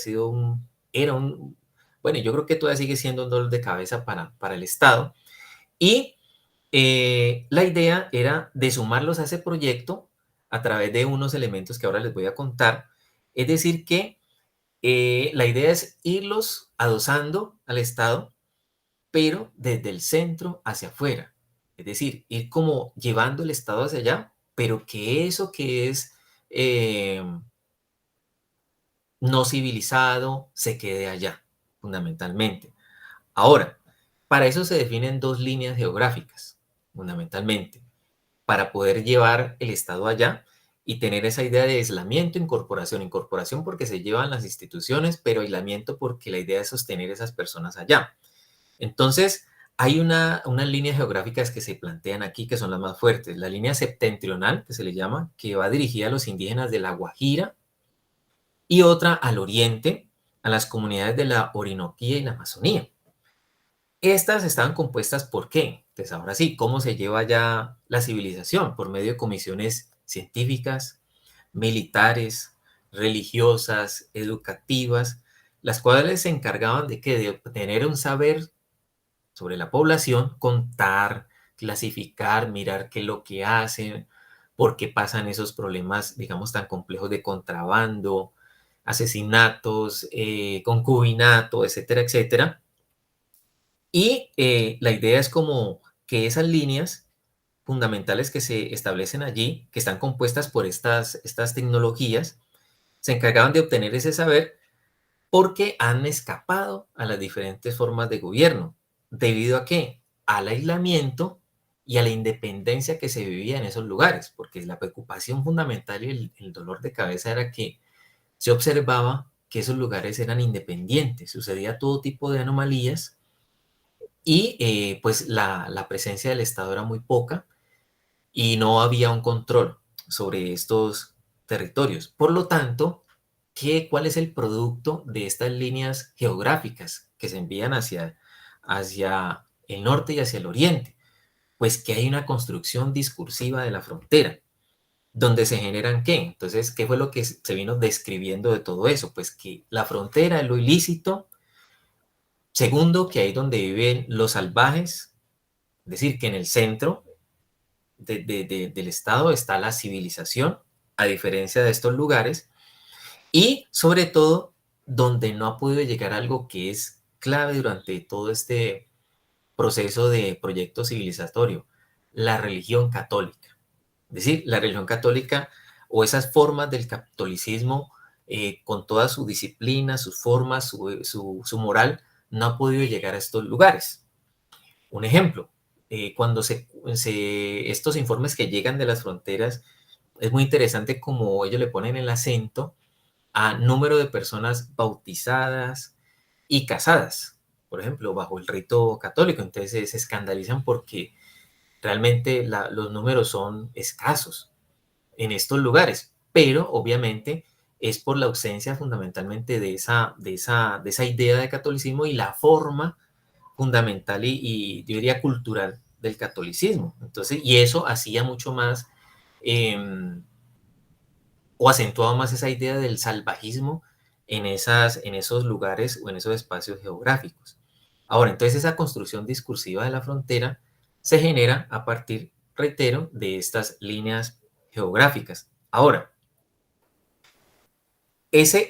bueno, yo creo que todavía sigue siendo un dolor de cabeza para el Estado. Y la idea era de sumarlos a ese proyecto a través de unos elementos que ahora les voy a contar. Es decir, que la idea es irlos adosando al Estado, pero desde el centro hacia afuera. Es decir, ir como llevando el Estado hacia allá, pero que eso que es no civilizado se quede allá, fundamentalmente. Ahora, para eso se definen dos líneas geográficas, fundamentalmente, para poder llevar el Estado allá y tener esa idea de aislamiento, incorporación. Incorporación porque se llevan las instituciones, pero aislamiento porque la idea es sostener esas personas allá. Entonces, hay unas líneas geográficas que se plantean aquí que son las más fuertes. La línea septentrional, que se le llama, que va dirigida a los indígenas de la Guajira, y otra al oriente, a las comunidades de la Orinoquía y la Amazonía. Estas estaban compuestas ¿por qué? Pues ahora sí, ¿cómo se lleva ya la civilización? Por medio de comisiones científicas, militares, religiosas, educativas, las cuales se encargaban de ¿qué? De obtener un saber sobre la población, contar, clasificar, mirar qué es lo que hacen, por qué pasan esos problemas, digamos, tan complejos de contrabando, asesinatos, concubinato, etcétera, etcétera. Y la idea es como que esas líneas fundamentales que se establecen allí, que están compuestas por estas tecnologías, se encargaban de obtener ese saber porque han escapado a las diferentes formas de gobierno. ¿Debido a qué? Al aislamiento y a la independencia que se vivía en esos lugares, porque la preocupación fundamental y el dolor de cabeza era que se observaba que esos lugares eran independientes, sucedía todo tipo de anomalías y pues la presencia del Estado era muy poca y no había un control sobre estos territorios. Por lo tanto, ¿cuál es el producto de estas líneas geográficas que se envían hacia el norte y hacia el oriente? Pues que hay una construcción discursiva de la frontera, donde se generan ¿qué? Entonces, ¿qué fue lo que se vino describiendo de todo eso? Pues que la frontera es lo ilícito. Segundo, que ahí donde viven los salvajes, es decir, que en el centro del estado está la civilización, a diferencia de estos lugares, y sobre todo, donde no ha podido llegar algo que es clave durante todo este proceso de proyecto civilizatorio, la religión católica. Es decir, la religión católica o esas formas del catolicismo con toda su disciplina, sus formas, su moral, no ha podido llegar a estos lugares. Un ejemplo, cuando estos informes que llegan de las fronteras, es muy interesante como ellos le ponen el acento a número de personas bautizadas y casadas, por ejemplo, bajo el rito católico. Entonces se escandalizan porque realmente los números son escasos en estos lugares, pero obviamente es por la ausencia fundamentalmente de esa idea de catolicismo y la forma fundamental y yo diría cultural del catolicismo. Entonces, y eso hacía mucho más o acentuaba más esa idea del salvajismo en esos lugares o en esos espacios geográficos. Ahora, entonces esa construcción discursiva de la frontera se genera a partir, reitero, de estas líneas geográficas. Ahora, ese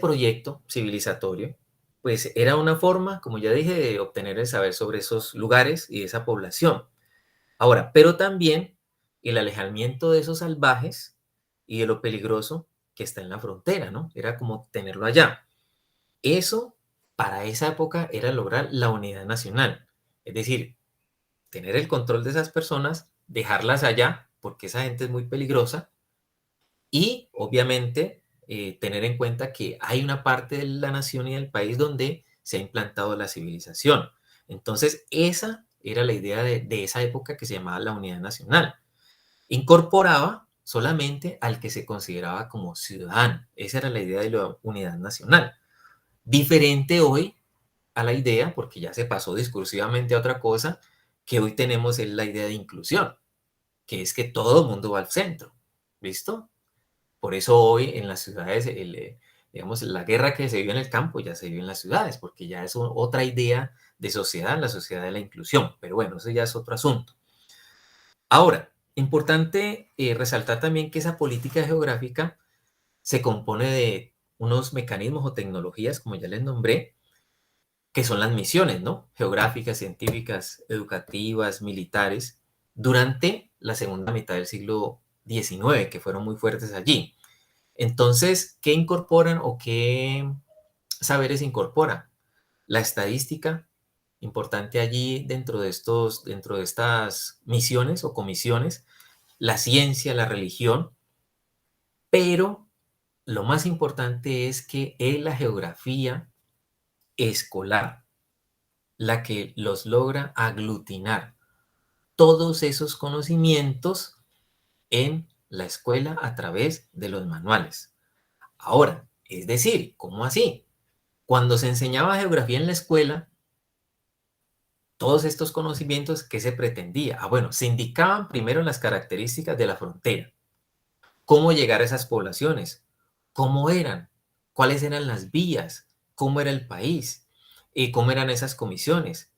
proyecto civilizatorio, pues era una forma, como ya dije, de obtener el saber sobre esos lugares y esa población. Ahora, pero también el alejamiento de esos salvajes y de lo peligroso que está en la frontera, ¿no? Era como tenerlo allá. Eso, para esa época, era lograr la unidad nacional. Es decir, tener el control de esas personas, dejarlas allá, porque esa gente es muy peligrosa, y obviamente tener en cuenta que hay una parte de la nación y del país donde se ha implantado la civilización. Entonces, esa era la idea de esa época que se llamaba la unidad nacional. Incorporaba solamente al que se consideraba como ciudadano. Esa era la idea de la unidad nacional. Diferente hoy a la idea, porque ya se pasó discursivamente a otra cosa, que hoy tenemos es la idea de inclusión, que es que todo el mundo va al centro. ¿Listo? Por eso hoy en las ciudades, digamos, la guerra que se vive en el campo ya se vive en las ciudades, porque ya es otra idea de sociedad, la sociedad de la inclusión. Pero bueno, eso ya es otro asunto. Ahora, importante resaltar también que esa política geográfica se compone de unos mecanismos o tecnologías, como ya les nombré, que son las misiones, ¿no? Geográficas, científicas, educativas, militares, durante la segunda mitad del siglo XIX, que fueron muy fuertes allí. Entonces, ¿qué incorporan o qué saberes incorporan? La estadística, importante allí dentro de estas misiones o comisiones, la ciencia, la religión, pero lo más importante es que es la geografía escolar la que los logra aglutinar todos esos conocimientos en la escuela a través de los manuales. Ahora, es decir, ¿cómo así? Cuando se enseñaba geografía en la escuela, todos estos conocimientos, ¿qué se pretendía? Bueno, se indicaban primero las características de la frontera, cómo llegar a esas poblaciones, cómo eran, cuáles eran las vías, cómo era el país, cómo eran esas comisiones.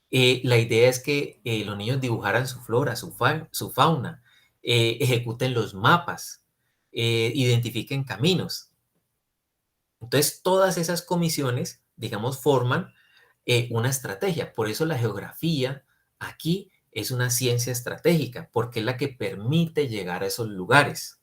La idea es que los niños dibujaran su flora, su fauna, ejecuten los mapas, identifiquen caminos. Entonces, todas esas comisiones, digamos, forman una estrategia. Por eso la geografía aquí es una ciencia estratégica, porque es la que permite llegar a esos lugares.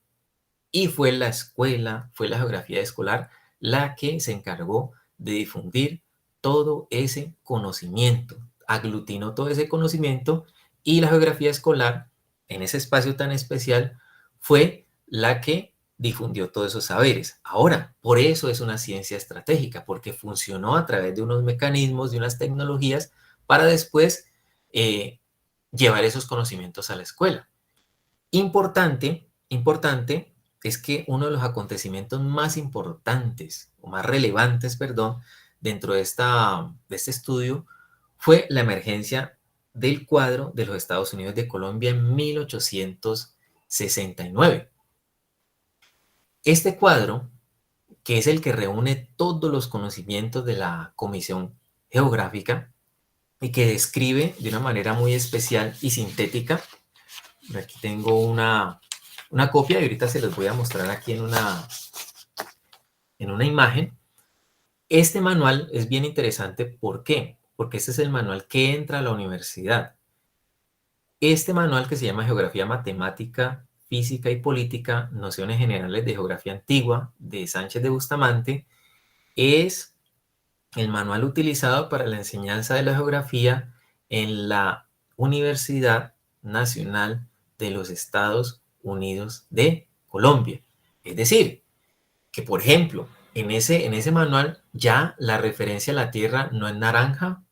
Y fue la escuela, fue la geografía escolar la que se encargó de difundir todo ese conocimiento, aglutinó todo ese conocimiento y la geografía escolar, en ese espacio tan especial, fue la que difundió todos esos saberes. Ahora, por eso es una ciencia estratégica, porque funcionó a través de unos mecanismos, de unas tecnologías, para después llevar esos conocimientos a la escuela. Importante es que uno de los acontecimientos más importantes, o más relevantes, perdón, dentro de este estudio fue la emergencia del cuadro de los Estados Unidos de Colombia en 1869. Este cuadro, que es el que reúne todos los conocimientos de la Comisión Geográfica y que describe de una manera muy especial y sintética. Aquí tengo una copia y ahorita se los voy a mostrar aquí en una imagen. Este manual es bien interesante. ¿Por qué? Porque este es el manual que entra a la universidad. Este manual, que se llama Geografía Matemática, Física y Política, Nociones Generales de Geografía Antigua, de Sánchez de Bustamante, es el manual utilizado para la enseñanza de la geografía en la Universidad Nacional de los Estados Unidos de Colombia. Es decir, que por ejemplo, en ese manual ya la referencia a la Tierra no es naranja,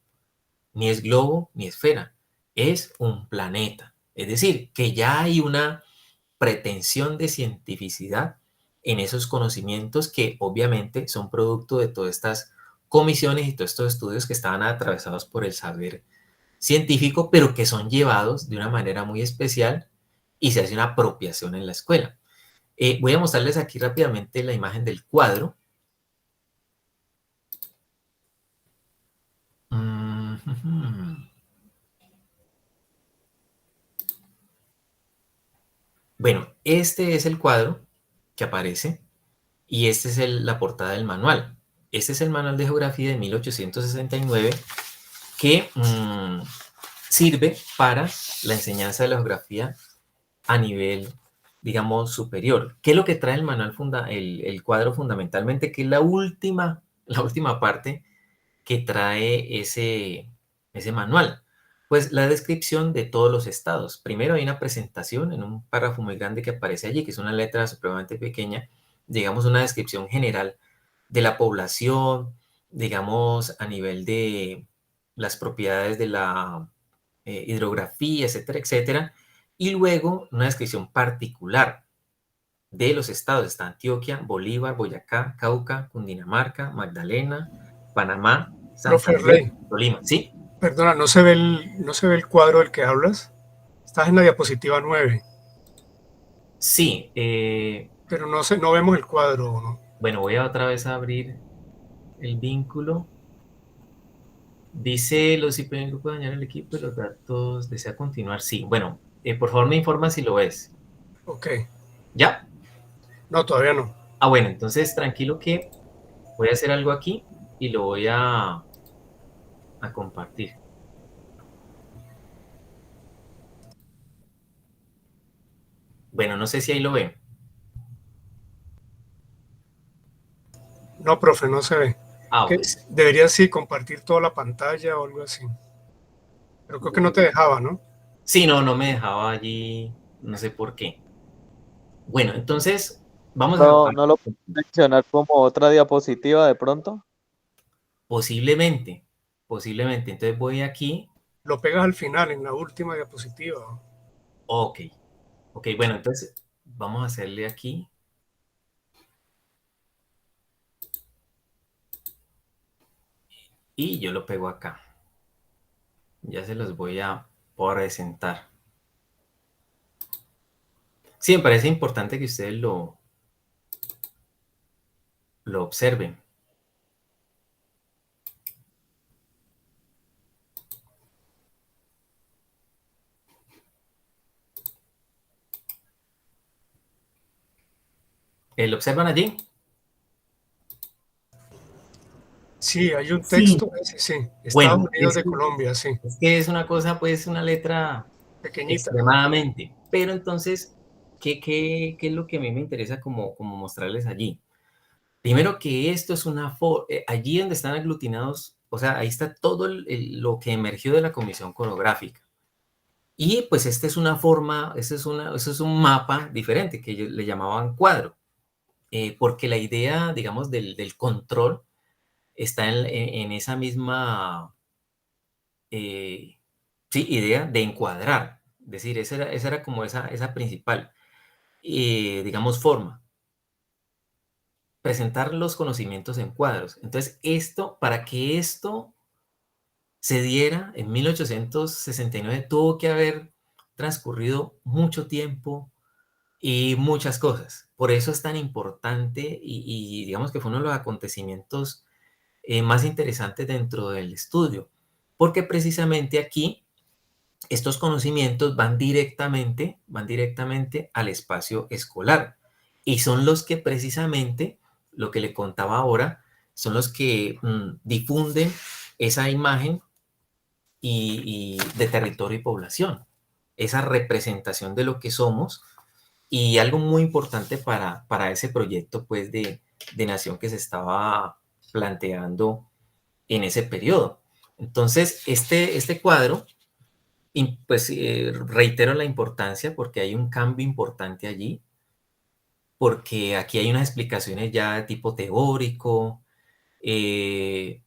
ni es globo, ni esfera, es un planeta. Es decir, que ya hay una pretensión de cientificidad en esos conocimientos que obviamente son producto de todas estas comisiones y todos estos estudios que estaban atravesados por el saber científico, pero que son llevados de una manera muy especial y se hace una apropiación en la escuela. Voy a mostrarles aquí rápidamente la imagen del cuadro. Bueno, este es el cuadro que aparece y esta es la portada del manual. Este es el manual de geografía de 1869 que sirve para la enseñanza de la geografía a nivel, digamos, superior. ¿Qué es lo que trae el manual, el cuadro fundamentalmente? Que es la última parte que trae ese manual. Pues la descripción de todos los estados. Primero hay una presentación en un párrafo muy grande que aparece allí, que es una letra supremamente pequeña, digamos una descripción general de la población, digamos a nivel de las propiedades de la hidrografía, etcétera, etcétera. Y luego una descripción particular de los estados. Está Antioquia, Bolívar, Boyacá, Cauca, Cundinamarca, Magdalena, Panamá, Profe Santander, Rey, Tolima. ¿Sí? perdona, no se ve el cuadro del que hablas. Estás en la diapositiva 9, Sí. pero no vemos el cuadro, ¿no? Bueno, voy a otra vez a abrir el vínculo. Dice, los IP del grupo dañar el equipo y los datos. ¿Desea continuar? Sí. Bueno, por favor me informa si lo ves. Ok, ¿Ya? no, todavía no. Ah, bueno, entonces tranquilo que voy a hacer algo aquí y lo voy a compartir. Bueno, no sé si ahí lo ven. No, profe, no se ve. Ah, ok. Debería sí compartir toda la pantalla o algo así. Pero creo que no te dejaba, ¿no? Sí, no me dejaba allí, no sé por qué. Bueno, entonces vamos a No lo puedo mencionar como otra diapositiva de pronto. posiblemente. Entonces voy aquí. Lo pegas al final, en la última diapositiva. Ok, bueno, entonces vamos a hacerle aquí. Y yo lo pego acá. Ya se los voy a presentar. Sí, me parece importante que ustedes lo observen. ¿Lo observan allí? Sí, hay un Sí. texto, sí. Estados Bueno, Unidos de Colombia, sí. es que es una cosa, pues, una letra Pequeñita. extremadamente. Pero entonces, ¿qué es lo que a mí me interesa como mostrarles allí? Primero que esto es allí donde están aglutinados, o sea, ahí está todo lo que emergió de la comisión coreográfica. Y pues esta es una forma, este es un mapa diferente que ellos le llamaban cuadro, porque la idea, digamos, del control está en esa misma sí, idea de encuadrar. Es decir, esa era como esa principal. digamos, forma. Presentar los conocimientos en cuadros. Entonces, para que esto se diera en 1869, tuvo que haber transcurrido mucho tiempo y muchas cosas. Por eso es tan importante y digamos que fue uno de los acontecimientos más interesantes dentro del estudio, porque precisamente aquí estos conocimientos van directamente al espacio escolar y son los que precisamente, lo que le contaba ahora, son los que difunden esa imagen y de territorio y población, esa representación de lo que somos y algo muy importante para ese proyecto pues de nación que se estaba planteando en ese periodo. Entonces, este cuadro, pues reitero la importancia porque hay un cambio importante allí, porque aquí hay unas explicaciones ya de tipo teórico, y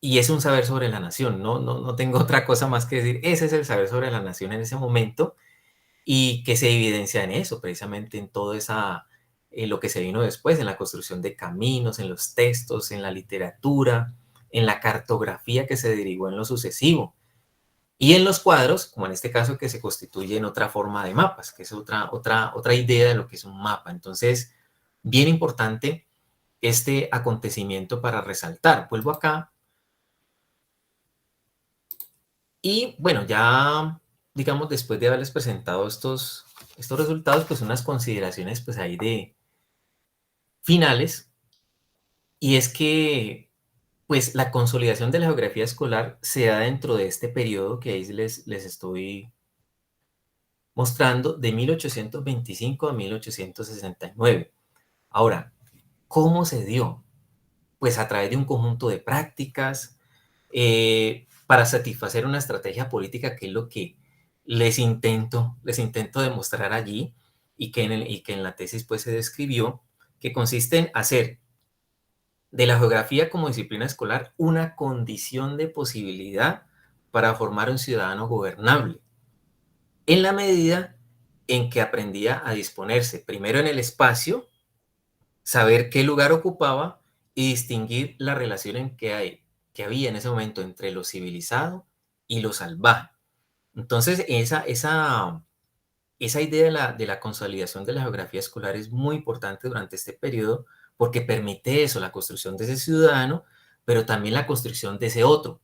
es un saber sobre la nación, no tengo otra cosa más que decir, ese es el saber sobre la nación en ese momento, y que se evidencia en eso, precisamente en todo lo que se vino después, en la construcción de caminos, en los textos, en la literatura, en la cartografía que se derivó en lo sucesivo. Y en los cuadros, como en este caso, que se constituyen otra forma de mapas, que es otra idea de lo que es un mapa. Entonces, bien importante este acontecimiento para resaltar. Vuelvo acá. Y bueno, ya, digamos, después de haberles presentado estos resultados, pues unas consideraciones pues ahí de finales. Y es que, pues, la consolidación de la geografía escolar se da dentro de este periodo que ahí les estoy mostrando, de 1825 a 1869. Ahora, ¿cómo se dio? Pues a través de un conjunto de prácticas para satisfacer una estrategia política, que es lo que les intento demostrar allí y que en la tesis pues se describió, que consiste en hacer de la geografía como disciplina escolar una condición de posibilidad para formar un ciudadano gobernable, en la medida en que aprendía a disponerse primero en el espacio, saber qué lugar ocupaba y distinguir la relación que había en ese momento entre lo civilizado y lo salvaje. Entonces, esa idea de la consolidación de la geografía escolar es muy importante durante este periodo porque permite eso, la construcción de ese ciudadano, pero también la construcción de ese otro,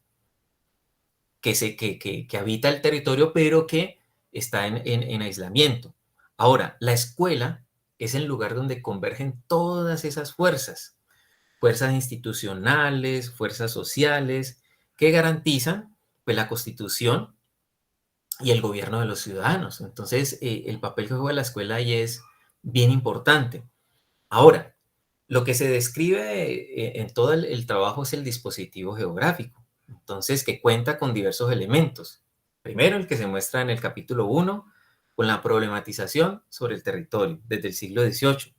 que habita el territorio, pero que está en aislamiento. Ahora, la escuela es el lugar donde convergen todas esas fuerzas institucionales, fuerzas sociales, que garantizan pues, la constitución y el gobierno de los ciudadanos. Entonces, el papel que juega la escuela ahí es bien importante. Ahora, lo que se describe en todo el trabajo es el dispositivo geográfico, entonces que cuenta con diversos elementos. Primero, el que se muestra en el capítulo 1, con la problematización sobre el territorio desde el siglo XVIII.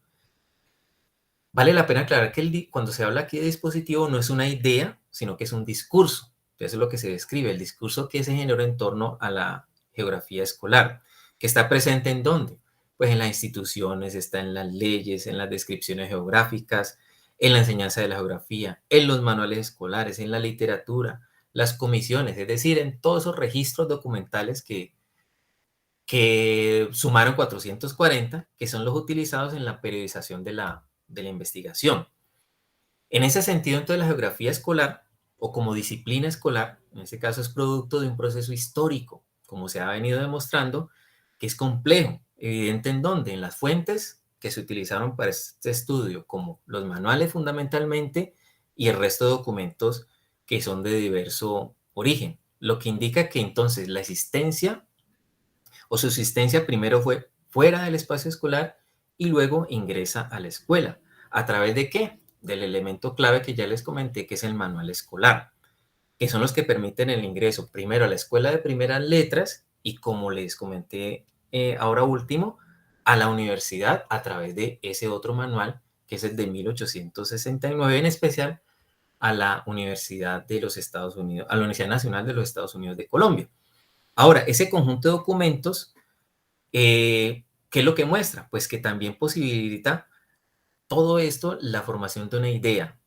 Vale la pena aclarar que cuando se habla aquí de dispositivo no es una idea, sino que es un discurso. Eso es lo que se describe, el discurso que se generó en torno a la geografía escolar, que está presente ¿en dónde? Pues en las instituciones, está en las leyes, en las descripciones geográficas, en la enseñanza de la geografía, en los manuales escolares, en la literatura, las comisiones, es decir, en todos esos registros documentales que sumaron 440, que son los utilizados en la periodización de la investigación. En ese sentido, entonces, la geografía escolar, o como disciplina escolar, en este caso es producto de un proceso histórico, como se ha venido demostrando, que es complejo, evidente en dónde, en las fuentes que se utilizaron para este estudio, como los manuales fundamentalmente, y el resto de documentos que son de diverso origen, lo que indica que entonces la existencia o su existencia primero fue fuera del espacio escolar y luego ingresa a la escuela. ¿A través de qué? Del elemento clave que ya les comenté, que es el manual escolar, que son los que permiten el ingreso primero a la escuela de primeras letras y, como les comenté ahora último, a la universidad a través de ese otro manual, que es el de 1869, en especial a la Universidad de los Estados Unidos, a la Universidad Nacional de los Estados Unidos de Colombia. Ahora, ese conjunto de documentos que ¿Qué es lo que muestra? Pues que también posibilita todo esto la formación de una idea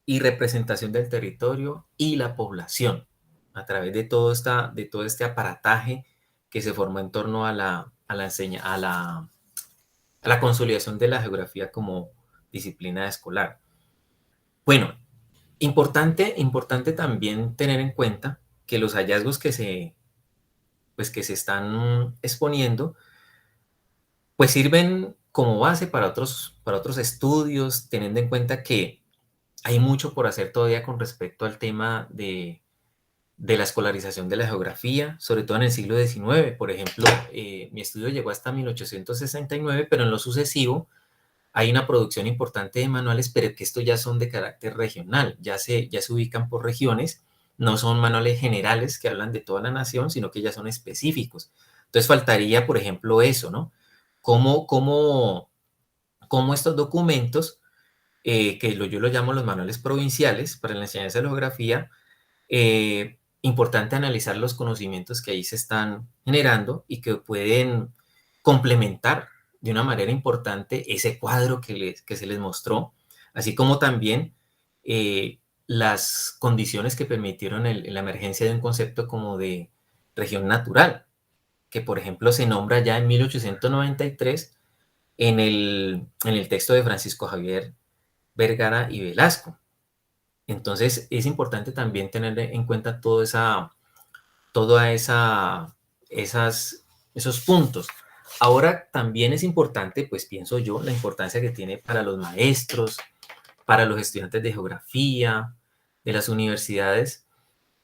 y representación del territorio y la población a través de todo este aparataje que se formó en torno a la consolidación de la geografía como disciplina escolar. Bueno, importante también tener en cuenta que los hallazgos que se están exponiendo, pues sirven como base para otros estudios, teniendo en cuenta que hay mucho por hacer todavía con respecto al tema de la escolarización de la geografía, sobre todo en el siglo XIX. Por ejemplo, mi estudio llegó hasta 1869, pero en lo sucesivo hay una producción importante de manuales, pero que estos ya son de carácter regional, ya se ubican por regiones, no son manuales generales que hablan de toda la nación, sino que ya son específicos. Entonces faltaría, por ejemplo, eso, ¿no? Cómo estos documentos, yo los llamo los manuales provinciales para la enseñanza de la geografía, importante analizar los conocimientos que ahí se están generando y que pueden complementar de una manera importante ese cuadro que se les mostró, así como también las condiciones que permitieron la emergencia de un concepto como de región natural, que por ejemplo se nombra ya en 1893 en el texto de Francisco Javier Vergara y Velasco. Entonces es importante también tener en cuenta esos puntos. Ahora también es importante, pues pienso yo, la importancia que tiene para los maestros, para los estudiantes de geografía, de las universidades,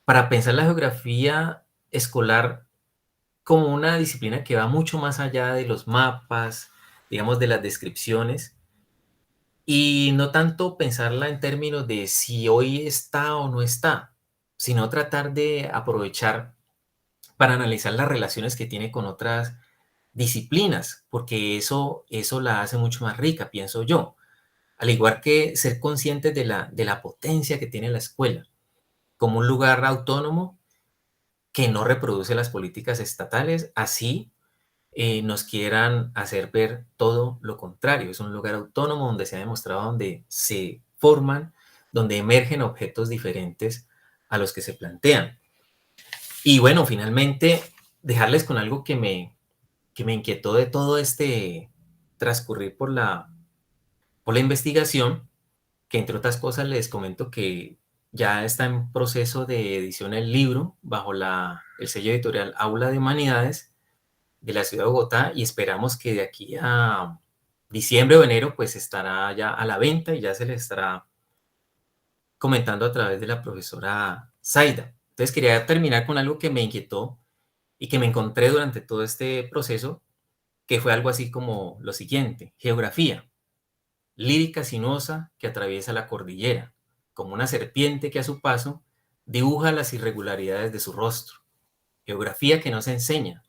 para pensar la geografía escolar como una disciplina que va mucho más allá de los mapas, digamos, de las descripciones, y no tanto pensarla en términos de si hoy está o no está, sino tratar de aprovechar para analizar las relaciones que tiene con otras disciplinas, porque eso la hace mucho más rica, pienso yo. Al igual que ser conscientes de la potencia que tiene la escuela, como un lugar autónomo que no reproduce las políticas estatales, así nos quieran hacer ver todo lo contrario. Es un lugar autónomo donde se ha demostrado, donde se forman, donde emergen objetos diferentes a los que se plantean. Y bueno, finalmente, dejarles con algo que me inquietó de todo este transcurrir por la investigación, que entre otras cosas les comento que ya está en proceso de edición el libro bajo el sello editorial Aula de Humanidades de la ciudad de Bogotá, y esperamos que de aquí a diciembre o enero pues estará ya a la venta y ya se les estará comentando a través de la profesora Zaida. Entonces quería terminar con algo que me inquietó y que me encontré durante todo este proceso, que fue algo así como lo siguiente: geografía, lírica sinuosa que atraviesa la cordillera, como una serpiente que a su paso dibuja las irregularidades de su rostro. Geografía que no se enseña,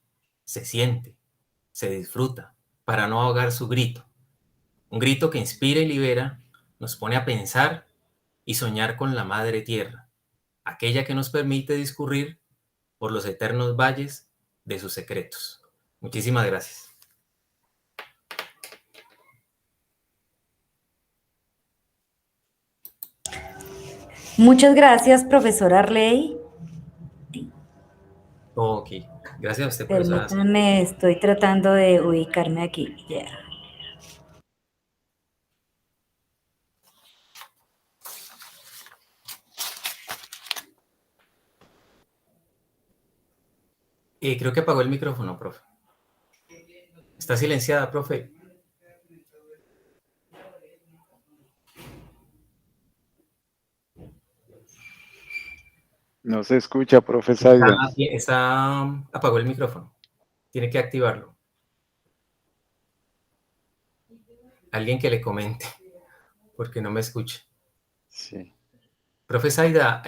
se siente, se disfruta, para no ahogar su grito. Un grito que inspira y libera, nos pone a pensar y soñar con la madre tierra, aquella que nos permite discurrir por los eternos valles de sus secretos. Muchísimas gracias. Muchas gracias, profesor Arley. Ok, gracias a usted, profesora. Permítanme, estoy tratando de ubicarme aquí. Ya. Creo que apagó el micrófono, profe. Está silenciada, profe. No se escucha, profe Zaida. Apagó el micrófono. Tiene que activarlo. Alguien que le comente, porque no me escucha. Sí. Profe Zaida,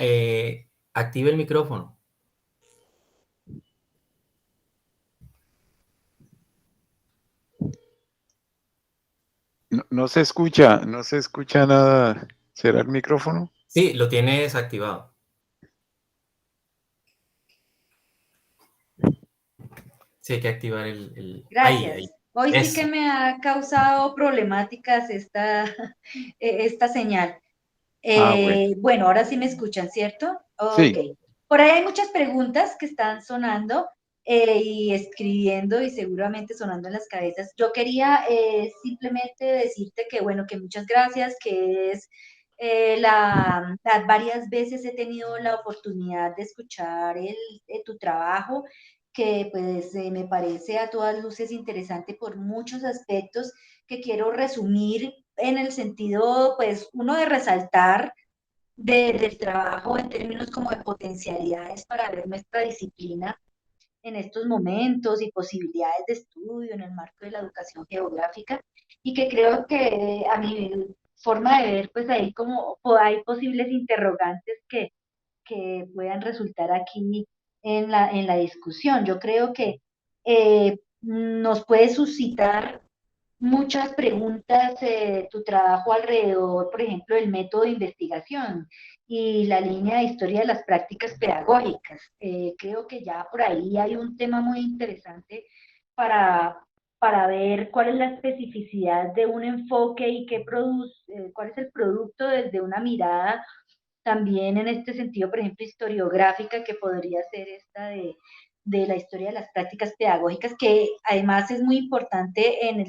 active el micrófono. No se escucha nada. ¿Será el micrófono? Sí, lo tiene desactivado. Sí, hay que activar el... Gracias. Ahí. Hoy sí que Eso. me ha causado problemáticas esta señal. Ah, bueno. Bueno, ahora sí me escuchan, ¿cierto? Ok. Sí, Por ahí hay muchas preguntas que están sonando y escribiendo y seguramente sonando en las cabezas. Yo quería simplemente decirte que, bueno, que muchas gracias, que es varias veces he tenido la oportunidad de escuchar tu trabajo, que pues me parece a todas luces interesante por muchos aspectos que quiero resumir en el sentido, pues, uno de resaltar del trabajo en términos como de potencialidades para ver nuestra disciplina en estos momentos y posibilidades de estudio en el marco de la educación geográfica y que creo que a mi forma de ver, pues ahí como hay posibles interrogantes que puedan resultar aquí en la discusión. Yo creo que nos puede suscitar muchas preguntas tu trabajo alrededor, por ejemplo, del método de investigación y la línea de historia de las prácticas pedagógicas. Creo que ya por ahí hay un tema muy interesante para, para ver cuál es la especificidad de un enfoque y qué produce, cuál es el producto desde una mirada también en este sentido, por ejemplo, historiográfica, que podría ser esta de la historia de las prácticas pedagógicas, que además es muy importante en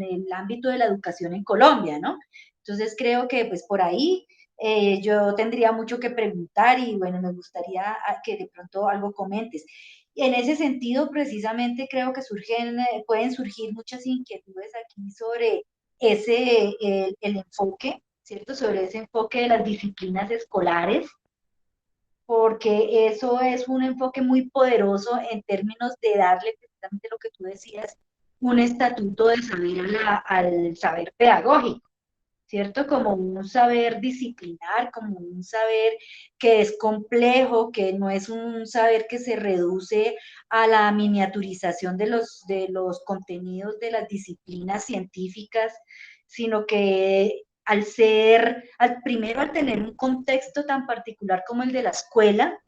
el ámbito de la educación en Colombia, ¿no? Entonces creo que pues por ahí yo tendría mucho que preguntar y bueno, me gustaría que de pronto algo comentes. Y en ese sentido, precisamente creo que pueden surgir muchas inquietudes aquí sobre el enfoque, ¿cierto? Sobre ese enfoque de las disciplinas escolares, porque eso es un enfoque muy poderoso en términos de darle precisamente lo que tú decías, un estatuto de saber al saber pedagógico. ¿Cierto? Como un saber disciplinar, como un saber que es complejo, que no es un saber que se reduce a la miniaturización de los contenidos de las disciplinas científicas, sino que primero al tener un contexto tan particular como el de la escuela,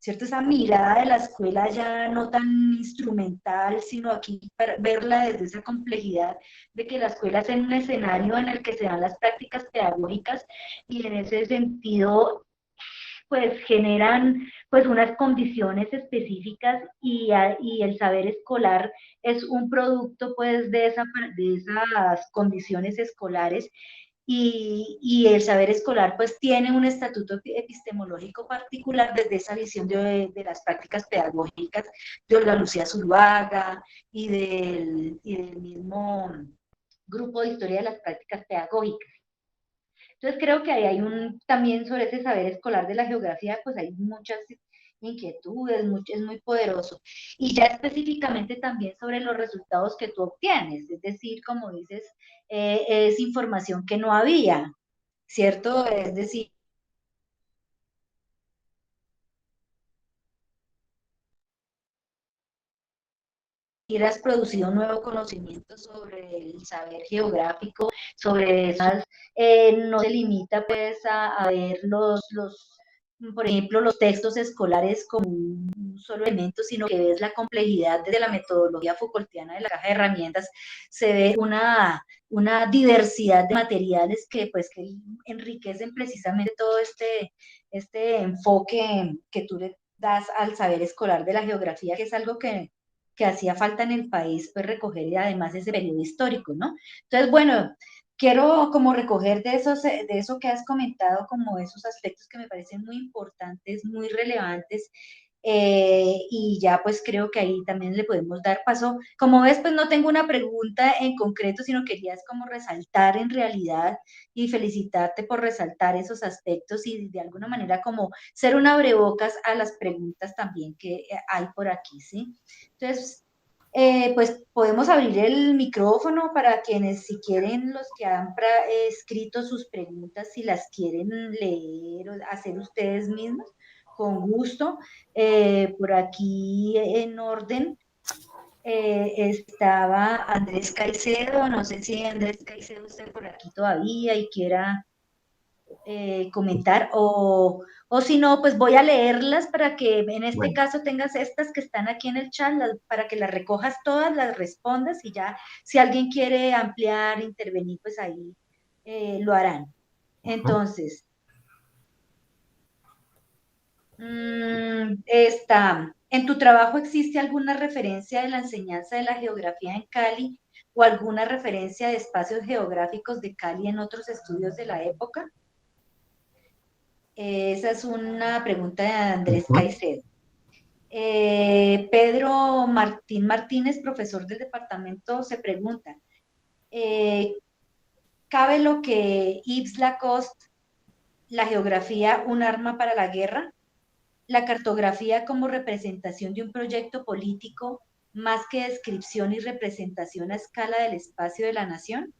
¿cierto? Esa mirada de la escuela ya no tan instrumental, sino aquí para verla desde esa complejidad de que la escuela es un escenario en el que se dan las prácticas pedagógicas y en ese sentido pues generan pues unas condiciones específicas y el saber escolar es un producto pues de esas condiciones escolares y el saber escolar pues tiene un estatuto epistemológico particular desde esa visión de las prácticas pedagógicas de Olga Lucía Zuluaga y del mismo grupo de historia de las prácticas pedagógicas. Entonces creo que ahí hay también sobre ese saber escolar de la geografía, pues hay muchas inquietudes, es muy poderoso. Y ya específicamente también sobre los resultados que tú obtienes, es decir, como dices, es información que no había, ¿cierto? Es decir, has producido un nuevo conocimiento sobre el saber geográfico, sobre esas, no se limita pues a ver por ejemplo, los textos escolares como un solo elemento, sino que ves la complejidad desde la metodología Foucaultiana de la caja de herramientas, se ve una diversidad de materiales que pues que enriquecen precisamente todo este enfoque que tú le das al saber escolar de la geografía, que es algo que hacía falta en el país, pues recoger y además ese periodo histórico, ¿no? Entonces, bueno, quiero como recoger de eso que has comentado, como esos aspectos que me parecen muy importantes, muy relevantes, y ya pues creo que ahí también le podemos dar paso. Como ves, pues no tengo una pregunta en concreto, sino quería es como resaltar en realidad y felicitarte por resaltar esos aspectos y de alguna manera como ser un abrebocas a las preguntas también que hay por aquí, ¿sí? Entonces, pues podemos abrir el micrófono para quienes, si quieren, los que han escrito sus preguntas, si las quieren leer o hacer ustedes mismos, con gusto. Por aquí en orden estaba Andrés Caicedo, no sé si Andrés Caicedo está por aquí todavía y quiera comentar, o si no, pues voy a leerlas para que en este Bueno, caso tengas estas que están aquí en el chat, para que las recojas todas, las respondas y ya si alguien quiere ampliar, intervenir, pues ahí lo harán. ujú. Entonces, está, ¿en tu trabajo existe alguna referencia de la enseñanza de la geografía en Cali o alguna referencia de espacios geográficos de Cali en otros estudios de la época? Esa es una pregunta de Andrés Ujú. Caicedo. Pedro Martín Martínez, profesor del departamento, se pregunta, eh, ¿cabe lo que Yves Lacoste, la geografía, un arma para la guerra? La cartografía como representación de un proyecto político, más que descripción y representación a escala del espacio de la nación.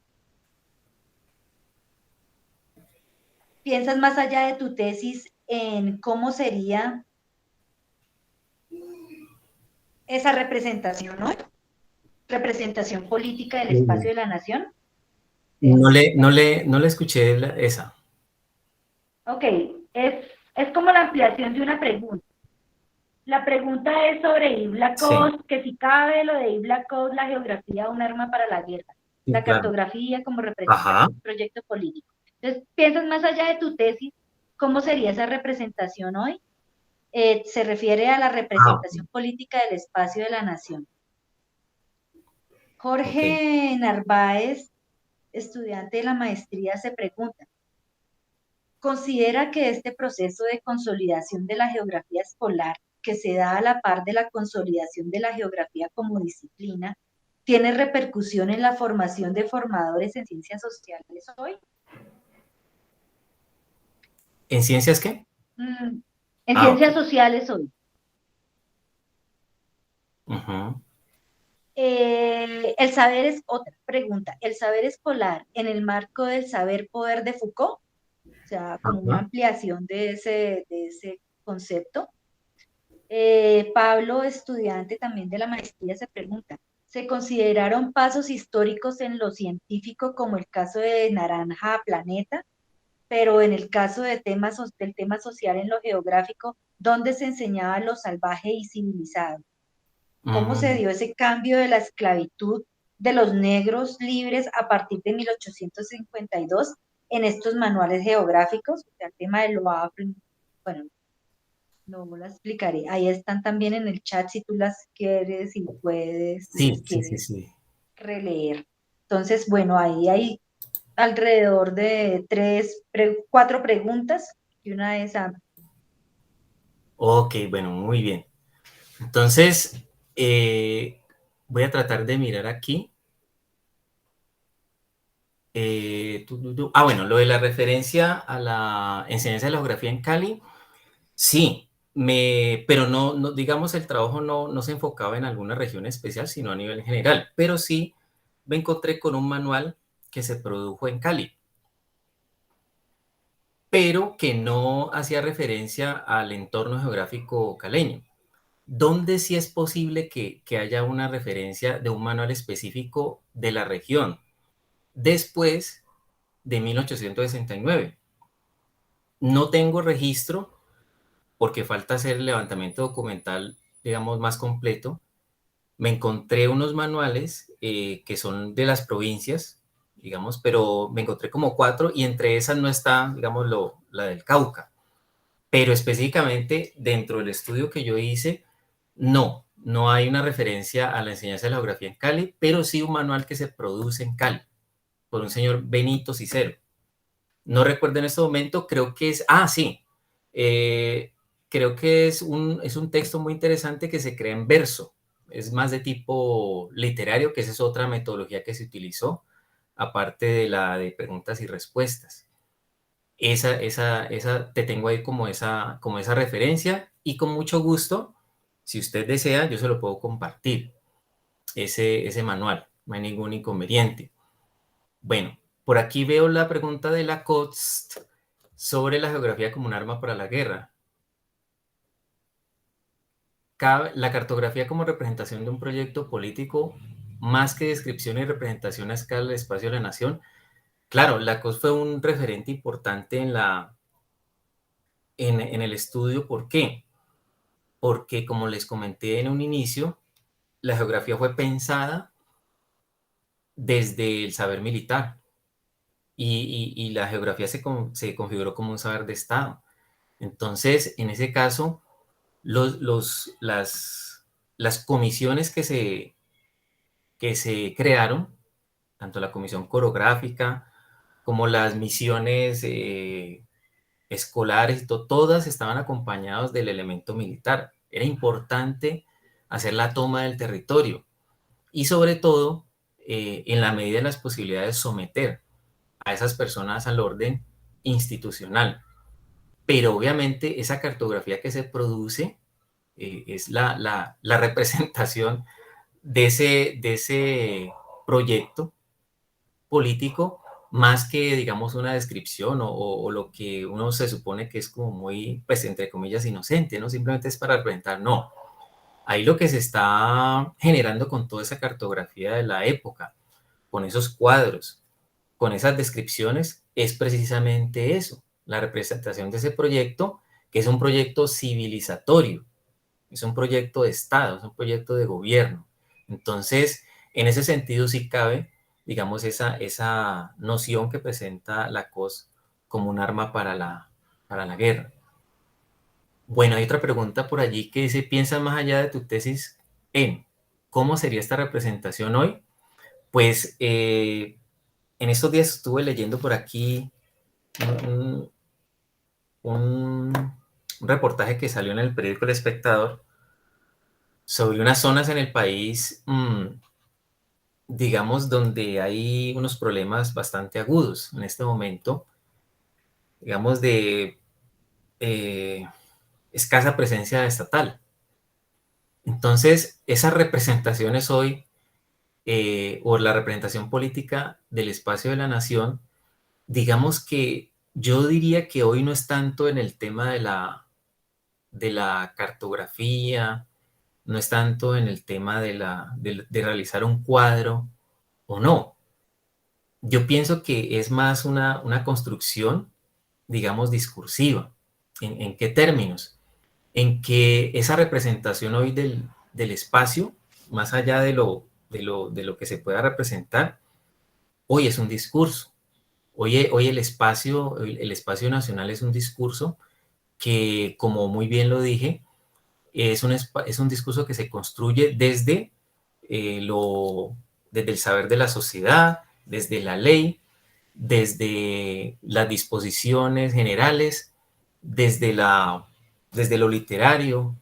¿Piensas más allá de tu tesis en cómo sería esa representación, ¿no? Representación política del espacio de la nación. No le escuché esa. Ok, es como la ampliación de una pregunta. La pregunta es sobre Yves Sí, Lacoste, que si cabe lo de Yves Lacoste, la geografía, un arma para la guerra, sí, la claro. cartografía como Ajá. representación de un proyecto político. Entonces, piensas más allá de tu tesis, ¿cómo sería esa representación hoy? Se refiere a la Ah, representación política del espacio de la nación. ok. Jorge Narváez, estudiante de la maestría, se pregunta, ¿considera que este proceso de consolidación de la geografía escolar, que se da a la par de la consolidación de la geografía como disciplina, tiene repercusión en la formación de formadores en ciencias sociales hoy? ¿En ciencias qué? En Ah, ok. ciencias sociales hoy. Ujú. El saber es otra pregunta. ¿El saber escolar en el marco del saber poder de Foucault? O sea, como una Ajá. ampliación de ese concepto. Pablo, estudiante también de la maestría, se pregunta, ¿se consideraron pasos históricos en lo científico como el caso de Naranja a Planeta, pero en el caso del tema social en lo geográfico, dónde se enseñaba lo salvaje y civilizado? ¿Cómo se Mm, dio ese cambio de la esclavitud de los negros libres a partir de 1852 en estos manuales geográficos? O sea, el tema de lo afro, bueno, no la explicaré. Ahí están también en el chat si tú las quieres y puedes, si las sí, sí, sí, quieres sí. releer. Entonces, bueno, ahí hay alrededor de cuatro preguntas y una es Ok, bueno, muy bien. Entonces, eh, voy a tratar de mirar aquí. Bueno, lo de la referencia a la enseñanza de la geografía en Cali, sí, pero no, digamos, el trabajo no se enfocaba en alguna región especial, sino a nivel general. Pero sí me encontré con un manual que se produjo en Cali, pero que no hacía referencia al entorno geográfico caleño. ¿Dónde sí es posible que haya una referencia de un manual específico de la región después de 1869? No tengo registro porque falta hacer el levantamiento documental, digamos, más completo. Me encontré unos manuales que son de las provincias, digamos, pero me encontré como cuatro y entre esas no está, digamos, la del Cauca. Pero específicamente dentro del estudio que yo hice, no hay una referencia a la enseñanza de la geografía en Cali, pero sí un manual que se produce en Cali por un señor Benito Cicero. No recuerdo en este momento, creo que sí, eh, creo que es un texto muy interesante que se crea en verso, es más de tipo literario, que esa es otra metodología que se utilizó, aparte de la de preguntas y respuestas. Esa te tengo ahí como esa referencia y con mucho gusto, si usted desea, yo se lo puedo compartir, ese manual, no hay ningún inconveniente. Bueno, por aquí veo la pregunta de Lacoste sobre la geografía como un arma para la guerra. La cartografía como representación de un proyecto político, más que descripción y representación a escala del espacio de la nación. claro, la COS fue un referente importante en el estudio. ¿Por qué? Porque, como les comenté en un inicio, la geografía fue pensada desde el saber militar y la geografía se configuró como un saber de Estado. Entonces, en ese caso, las comisiones que se crearon, tanto la comisión coreográfica como las misiones escolares, todas estaban acompañadas del elemento militar. Era importante hacer la toma del territorio y sobre todo, en la medida de las posibilidades, someter a esas personas al orden institucional. Pero obviamente esa cartografía que se produce es la representación de ese proyecto político, más que, digamos, una descripción o lo que uno se supone que es como muy, pues, entre comillas, inocente, ¿no? Simplemente es para representar, no. Ahí lo que se está generando con toda esa cartografía de la época, con esos cuadros, con esas descripciones, es precisamente eso, la representación de ese proyecto, que es un proyecto civilizatorio, es un proyecto de Estado, es un proyecto de gobierno. Entonces, en ese sentido sí cabe, digamos, esa noción que presenta la COS como un arma para la guerra. Bueno, hay otra pregunta por allí que dice, ¿piensas más allá de tu tesis en cómo sería esta representación hoy? Pues en estos días estuve leyendo por aquí un, un reportaje que salió en el periódico El Espectador sobre unas zonas en el país, digamos, donde hay unos problemas bastante agudos en este momento, digamos, de escasa presencia estatal. Entonces, esas representaciones hoy, o la representación política del espacio de la nación, digamos que yo diría que hoy no es tanto en el tema de la cartografía, no es tanto en el tema de realizar un cuadro o no. Yo pienso que es más una construcción, digamos, discursiva. En qué términos? En que esa representación hoy del espacio, más allá de lo que se pueda representar, hoy es un discurso. Hoy el espacio nacional es un discurso que, como muy bien lo dije, es un discurso que se construye eh, lo, desde el saber de la sociedad, desde la ley, desde las disposiciones generales, desde, desde lo literario,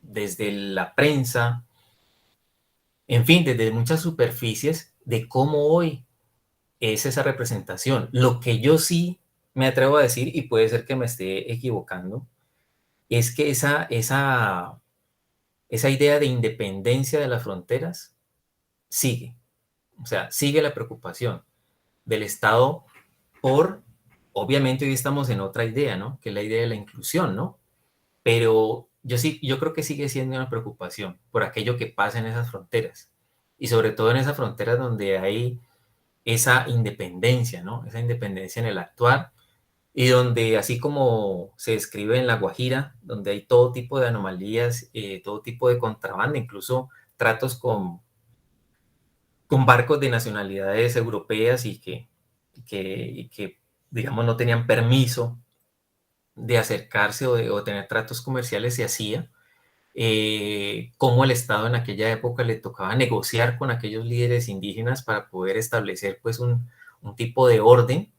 desde la prensa, en fin, desde muchas superficies de cómo hoy es esa representación. Lo que yo sí me atrevo a decir, y puede ser que me esté equivocando, es que esa idea de independencia de las fronteras sigue. O sea, sigue la preocupación del Estado por, obviamente hoy estamos en otra idea, ¿no? Que es la idea de la inclusión, ¿no? Pero yo creo que sigue siendo una preocupación por aquello que pasa en esas fronteras. Y sobre todo en esas fronteras donde hay esa independencia, ¿no? Esa independencia en el actuar y donde, así como se describe en La Guajira, donde hay todo tipo de anomalías, todo tipo de contrabando, incluso tratos con barcos de nacionalidades europeas y que, digamos, no tenían permiso de acercarse o tener tratos comerciales, se hacía, cómo el Estado en aquella época le tocaba negociar con aquellos líderes indígenas para poder establecer pues un tipo de orden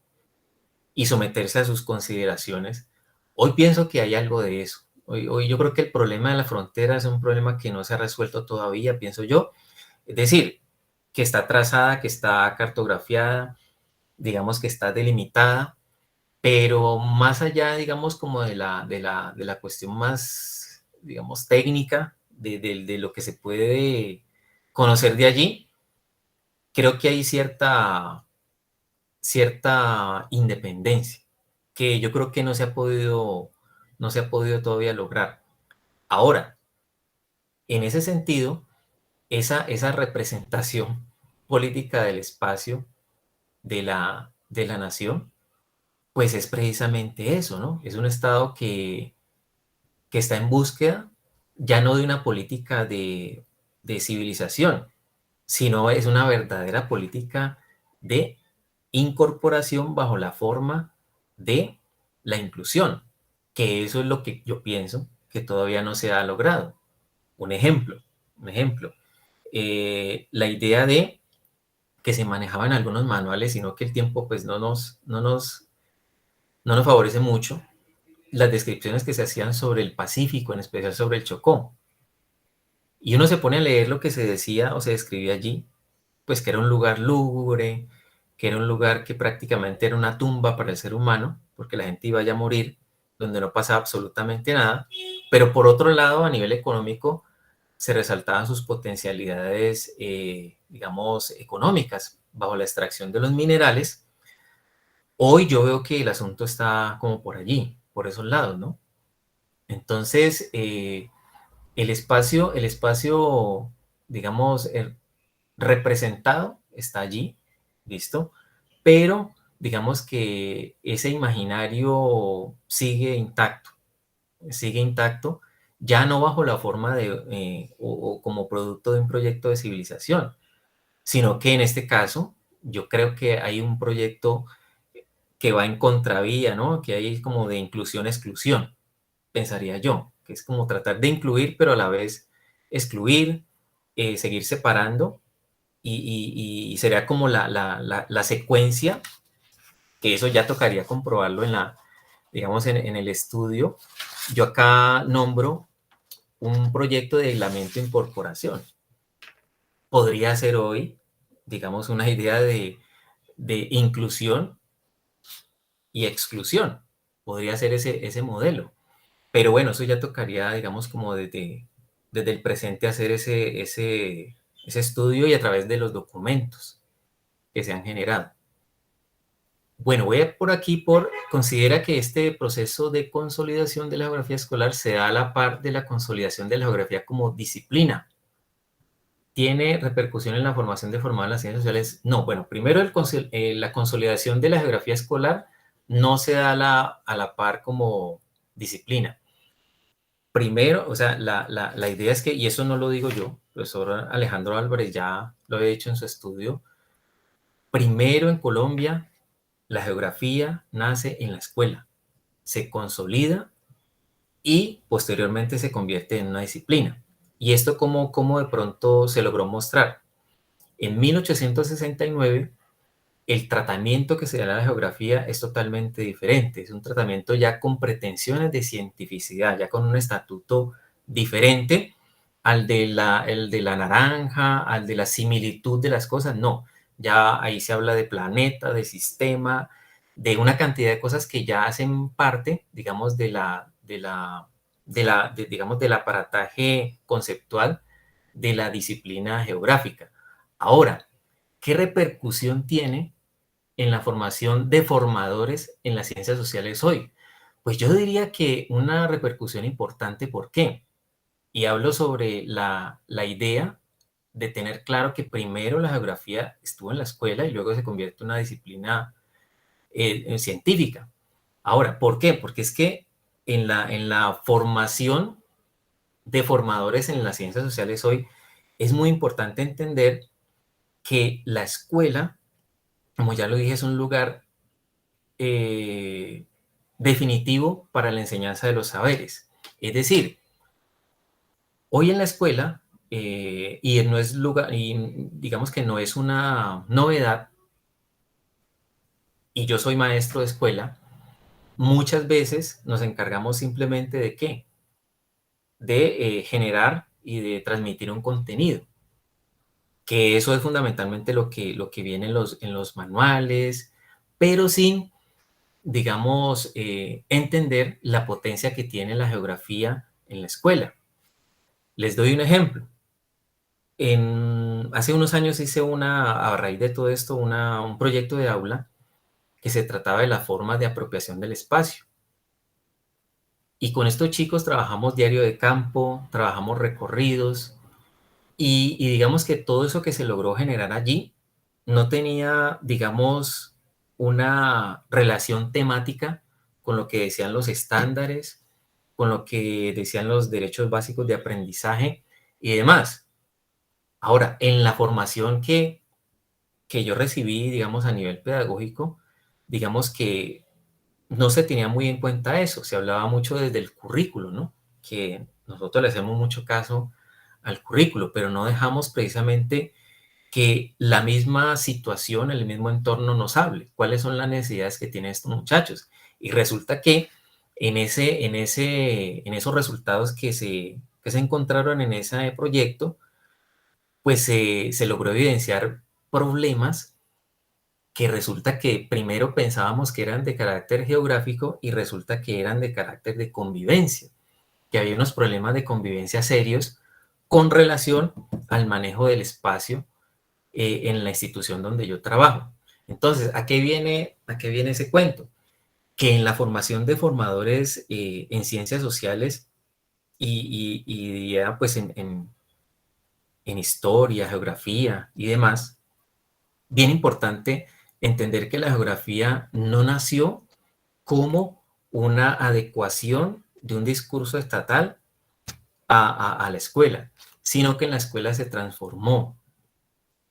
y someterse a sus consideraciones. Hoy pienso que hay algo de eso. Hoy yo creo que el problema de la frontera es un problema que no se ha resuelto todavía, pienso yo. Es decir, que está trazada, que está cartografiada, digamos que está delimitada, pero más allá, digamos, como de la cuestión más, digamos, técnica, de lo que se puede conocer de allí, creo que hay cierta independencia que yo creo que no se ha podido todavía lograr. Ahora, en ese sentido, esa representación política del espacio de la nación, pues es precisamente eso, ¿no? Es un Estado que está en búsqueda ya no de una política de civilización, sino es una verdadera política de incorporación bajo la forma de la inclusión, que eso es lo que yo pienso que todavía no se ha logrado. Un ejemplo, la idea de que se manejaba en algunos manuales, sino que el tiempo pues no nos favorece mucho, las descripciones que se hacían sobre el Pacífico, en especial sobre el Chocó. Y uno se pone a leer lo que se decía o se describía allí, pues que era un lugar lúgubre, que era un lugar que prácticamente era una tumba para el ser humano, porque la gente iba ya a morir, donde no pasaba absolutamente nada, pero por otro lado, a nivel económico, se resaltaban sus potencialidades, digamos, económicas, bajo la extracción de los minerales. Hoy yo veo que el asunto está como por allí, por esos lados, ¿no? Entonces, el espacio, digamos, representado está allí, ¿listo? Pero digamos que ese imaginario sigue intacto, ya no bajo la forma de, o como producto de un proyecto de civilización, sino que en este caso yo creo que hay un proyecto que va en contravía, ¿no? Que hay como de inclusión-exclusión, pensaría yo, que es como tratar de incluir, pero a la vez excluir, seguir separando, y sería como la secuencia, que eso ya tocaría comprobarlo digamos, en el estudio. Yo acá nombro un proyecto de aislamiento e incorporación. Podría ser hoy, digamos, una idea de inclusión y exclusión. Podría ser ese modelo. Pero bueno, eso ya tocaría, digamos, como desde el presente hacer ese estudio y a través de los documentos que se han generado. Bueno, voy a por aquí considera que este proceso de consolidación de la geografía escolar se da a la par de la consolidación de la geografía como disciplina. ¿Tiene repercusión en la formación de formados en las ciencias sociales? No, bueno, primero la consolidación de la geografía escolar no se da a la par como disciplina. Primero, o sea, la idea es que, y eso no lo digo yo, el profesor Alejandro Álvarez ya lo había dicho en su estudio, primero en Colombia la geografía nace en la escuela, se consolida y posteriormente se convierte en una disciplina. ¿Y esto cómo de pronto se logró mostrar? En 1869, el tratamiento que se da a la geografía es totalmente diferente. Es un tratamiento ya con pretensiones de cientificidad, ya con un estatuto diferente el de la naranja, al de la similitud de las cosas. No, ya ahí se habla de planeta, de sistema, de una cantidad de cosas que ya hacen parte, digamos, digamos, del aparataje conceptual de la disciplina geográfica. Ahora, ¿qué repercusión tiene en la formación de formadores en las ciencias sociales hoy? Pues yo diría que una repercusión importante. ¿Por qué? Y hablo sobre la idea de tener claro que primero la geografía estuvo en la escuela y luego se convierte en una disciplina científica. Ahora, ¿por qué? Porque es que en la formación de formadores en las ciencias sociales hoy es muy importante entender que la escuela, como ya lo dije, es un lugar definitivo para la enseñanza de los saberes. Es decir, hoy en la escuela, y no es lugar, y digamos que no es una novedad, y yo soy maestro de escuela, muchas veces nos encargamos simplemente de ¿qué? De generar y de transmitir un contenido, que eso es fundamentalmente lo que viene en los manuales, pero sin, digamos, entender la potencia que tiene la geografía en la escuela. Les doy un ejemplo. Hace unos años hice a raíz de todo esto, un proyecto de aula que se trataba de la forma de apropiación del espacio. Y con estos chicos trabajamos diario de campo, trabajamos recorridos, y digamos que todo eso que se logró generar allí no tenía, digamos, una relación temática con lo que decían los estándares, con lo que decían los derechos básicos de aprendizaje y demás. Ahora, en la formación que yo recibí, digamos, a nivel pedagógico, digamos que no se tenía muy en cuenta eso, se hablaba mucho desde el currículo, ¿no? Que nosotros le hacemos mucho caso al currículo, pero no dejamos precisamente que la misma situación, el mismo entorno nos hable, cuáles son las necesidades que tienen estos muchachos. Y resulta que en esos resultados que se encontraron en ese proyecto, pues se logró evidenciar problemas que resulta que primero pensábamos que eran de carácter geográfico y resulta que eran de carácter de convivencia, que había unos problemas de convivencia serios con relación al manejo del espacio en la institución donde yo trabajo. Entonces, ¿a qué viene ese cuento? Que en la formación de formadores en ciencias sociales y ya pues en historia, geografía y demás, bien importante entender que la geografía no nació como una adecuación de un discurso estatal a la escuela, sino que en la escuela se transformó,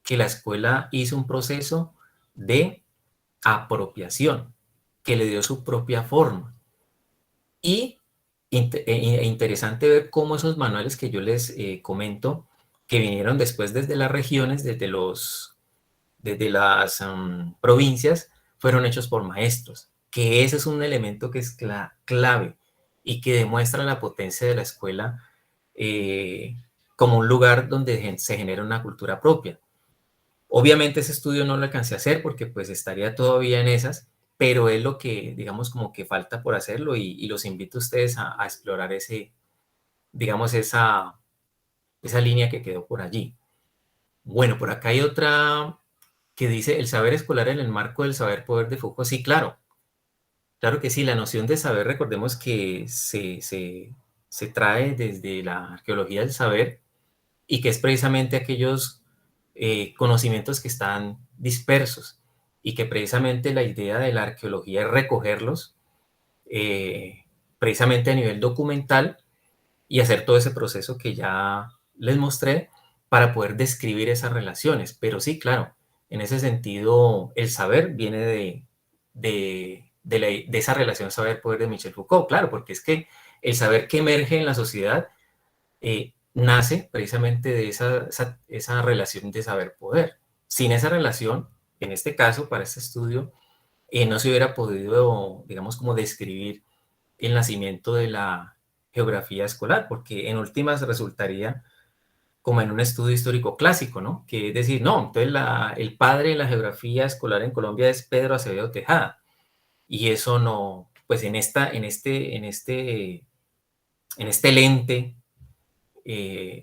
que la escuela hizo un proceso de apropiación, que le dio su propia forma. Y interesante ver cómo esos manuales que yo les comento, que vinieron después desde las regiones, desde las provincias, fueron hechos por maestros, que ese es un elemento que es clave y que demuestra la potencia de la escuela como un lugar donde se genera una cultura propia. Obviamente ese estudio no lo alcancé a hacer porque pues estaría todavía en esas, pero es lo que, digamos, como que falta por hacerlo y los invito a ustedes a explorar digamos, esa línea que quedó por allí. Bueno, por acá hay otra que dice el saber escolar en el marco del saber poder de Foucault. Sí, claro que sí, la noción de saber, recordemos que se trae desde la arqueología del saber y que es precisamente aquellos conocimientos que están dispersos y que precisamente la idea de la arqueología es recogerlos precisamente a nivel documental y hacer todo ese proceso que ya les mostré para poder describir esas relaciones. Pero sí, claro, en ese sentido el saber viene de esa relación saber-poder de Michel Foucault, claro, porque es que el saber que emerge en la sociedad nace precisamente de esa relación de saber-poder. Sin esa relación, en este caso, para este estudio, no se hubiera podido, digamos, como describir el nacimiento de la geografía escolar, porque en últimas resultaría como en un estudio histórico clásico, ¿no? Que es decir, no, entonces el padre de la geografía escolar en Colombia es Pedro Acevedo Tejada, y eso no, pues en este lente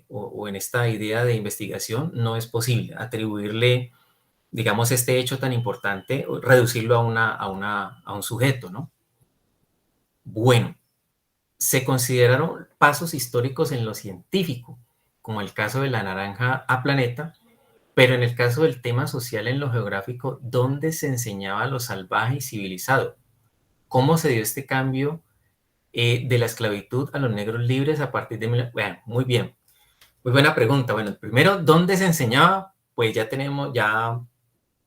o en esta idea de investigación no es posible atribuirle, digamos, este hecho tan importante, reducirlo a un sujeto, ¿no? Bueno, se consideraron pasos históricos en lo científico, como el caso de la naranja a planeta, pero en el caso del tema social en lo geográfico, ¿dónde se enseñaba lo salvaje y civilizado? ¿Cómo se dio este cambio de la esclavitud a los negros libres a partir de... Bueno, muy bien, muy buena pregunta. Bueno, primero, ¿dónde se enseñaba? Pues ya tenemos ya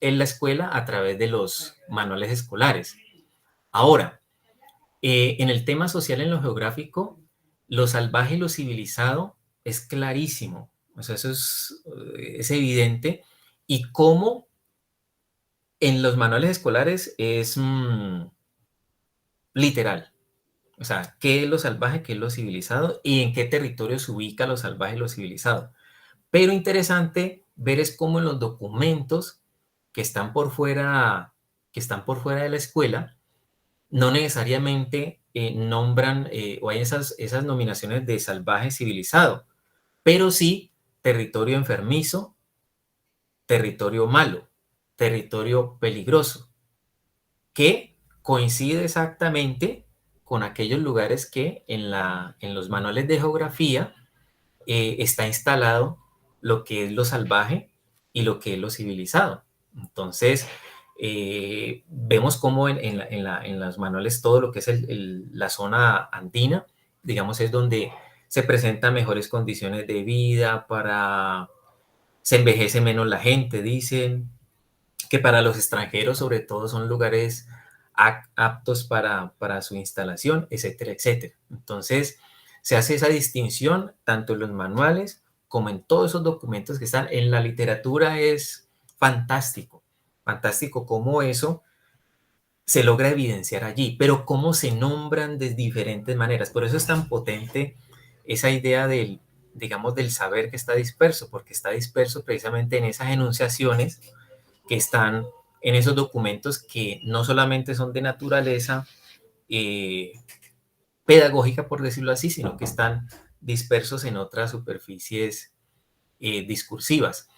en la escuela a través de los manuales escolares. Ahora, en el tema social en lo geográfico, lo salvaje y lo civilizado es clarísimo. O sea, eso es evidente. Y cómo en los manuales escolares es literal. O sea, qué es lo salvaje, qué es lo civilizado y en qué territorio se ubica lo salvaje y lo civilizado. Pero interesante ver es cómo en los documentos que están por fuera de la escuela, no necesariamente nombran o hay esas nominaciones de salvaje civilizado, pero sí territorio enfermizo, territorio malo, territorio peligroso, que coincide exactamente con aquellos lugares que en los manuales de geografía está instalado lo que es lo salvaje y lo que es lo civilizado. Entonces, Vemos cómo en los manuales todo lo que es la zona andina, digamos, es donde se presentan mejores condiciones de vida, se envejece menos la gente, dicen, que para los extranjeros sobre todo son lugares aptos para su instalación, etcétera, etcétera. Entonces, se hace esa distinción tanto en los manuales como en todos esos documentos que están en la literatura. Es fantástico, fantástico cómo eso se logra evidenciar allí, pero cómo se nombran de diferentes maneras. Por eso es tan potente esa idea del, digamos, del saber que está disperso, porque está disperso precisamente en esas enunciaciones que están en esos documentos que no solamente son de naturaleza pedagógica, por decirlo así, sino que están dispersos en otras superficies discursivas.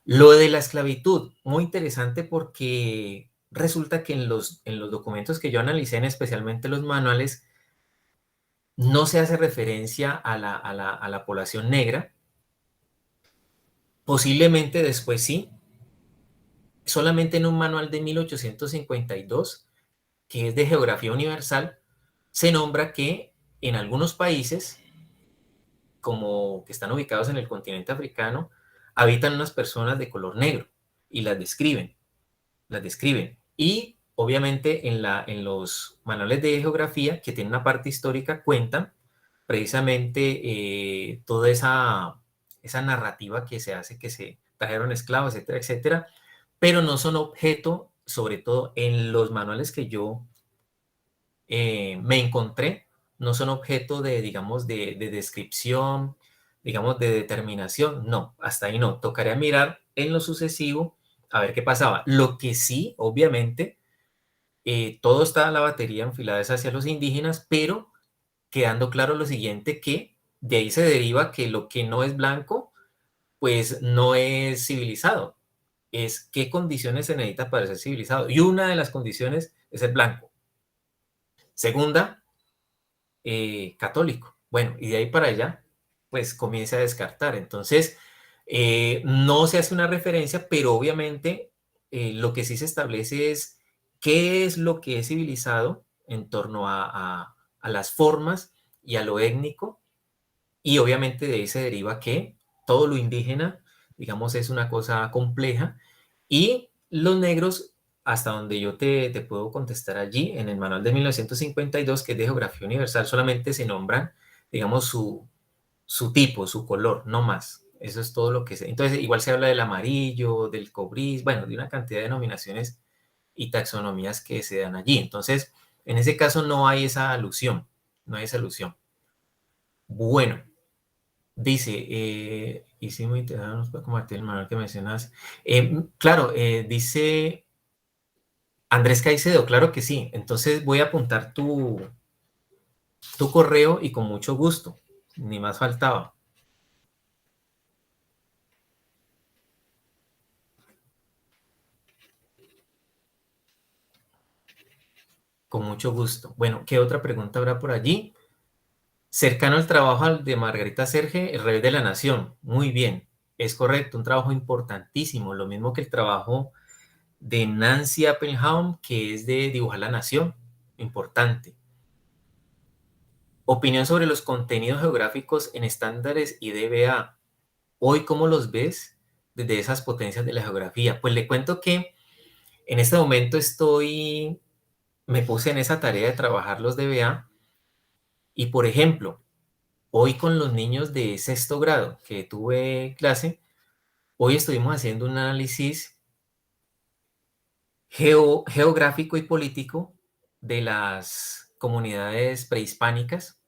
Lo de la esclavitud, muy interesante porque resulta que en los documentos que yo analicé, especialmente los manuales, no se hace referencia a la población negra. Posiblemente después sí. Solamente en un manual de 1852, que es de Geografía Universal, se nombra que en algunos países, como que están ubicados en el continente africano, habitan unas personas de color negro y las describen. Y obviamente en los manuales de geografía, que tienen una parte histórica, cuentan precisamente toda esa narrativa que se hace, que se trajeron esclavos, etcétera, etcétera, pero no son objeto, sobre todo en los manuales que yo me encontré, no son objeto de, digamos, de descripción, digamos, de determinación. No, hasta ahí no. Tocaría mirar en lo sucesivo a ver qué pasaba. Lo que sí, obviamente, todo está la batería enfilada hacia los indígenas, pero quedando claro lo siguiente, que de ahí se deriva que lo que no es blanco, pues no es civilizado. Es qué condiciones se necesitan para ser civilizado. Y una de las condiciones es el blanco. Segunda, católico. Bueno, y de ahí para allá, pues comienza a descartar. Entonces, no se hace una referencia, pero obviamente lo que sí se establece es qué es lo que es civilizado en torno a las formas y a lo étnico, y obviamente de ahí se deriva que todo lo indígena, digamos, es una cosa compleja, y los negros, hasta donde yo te puedo contestar allí, en el manual de 1952, que es de Geografía Universal, solamente se nombran, digamos, su tipo, su color, no más. Eso es todo lo que se... Entonces, igual se habla del amarillo, del cobriz, bueno, de una cantidad de denominaciones y taxonomías que se dan allí. Entonces, en ese caso no hay esa alusión, no hay esa alusión. Bueno, dice, y sí, muy interesante, nos puede compartir el manual que mencionas. Claro, dice Andrés Caicedo, claro que sí. Entonces voy a apuntar tu correo y con mucho gusto, ni más faltaba. Con mucho gusto. Bueno, ¿qué otra pregunta habrá por allí? Cercano al trabajo de Margarita Serge, El Rey de la Nación. Muy bien, es correcto, un trabajo importantísimo, lo mismo que el trabajo de Nancy Appelbaum, que es de Dibujar la Nación, importante. Opinión sobre los contenidos geográficos en estándares y DBA. Hoy, ¿cómo los ves desde esas potencias de la geografía? Pues le cuento que en este momento me puse en esa tarea de trabajar los DBA, y, por ejemplo, hoy con los niños de sexto grado que tuve clase, hoy estuvimos haciendo un análisis geográfico y político de las comunidades prehispánicas,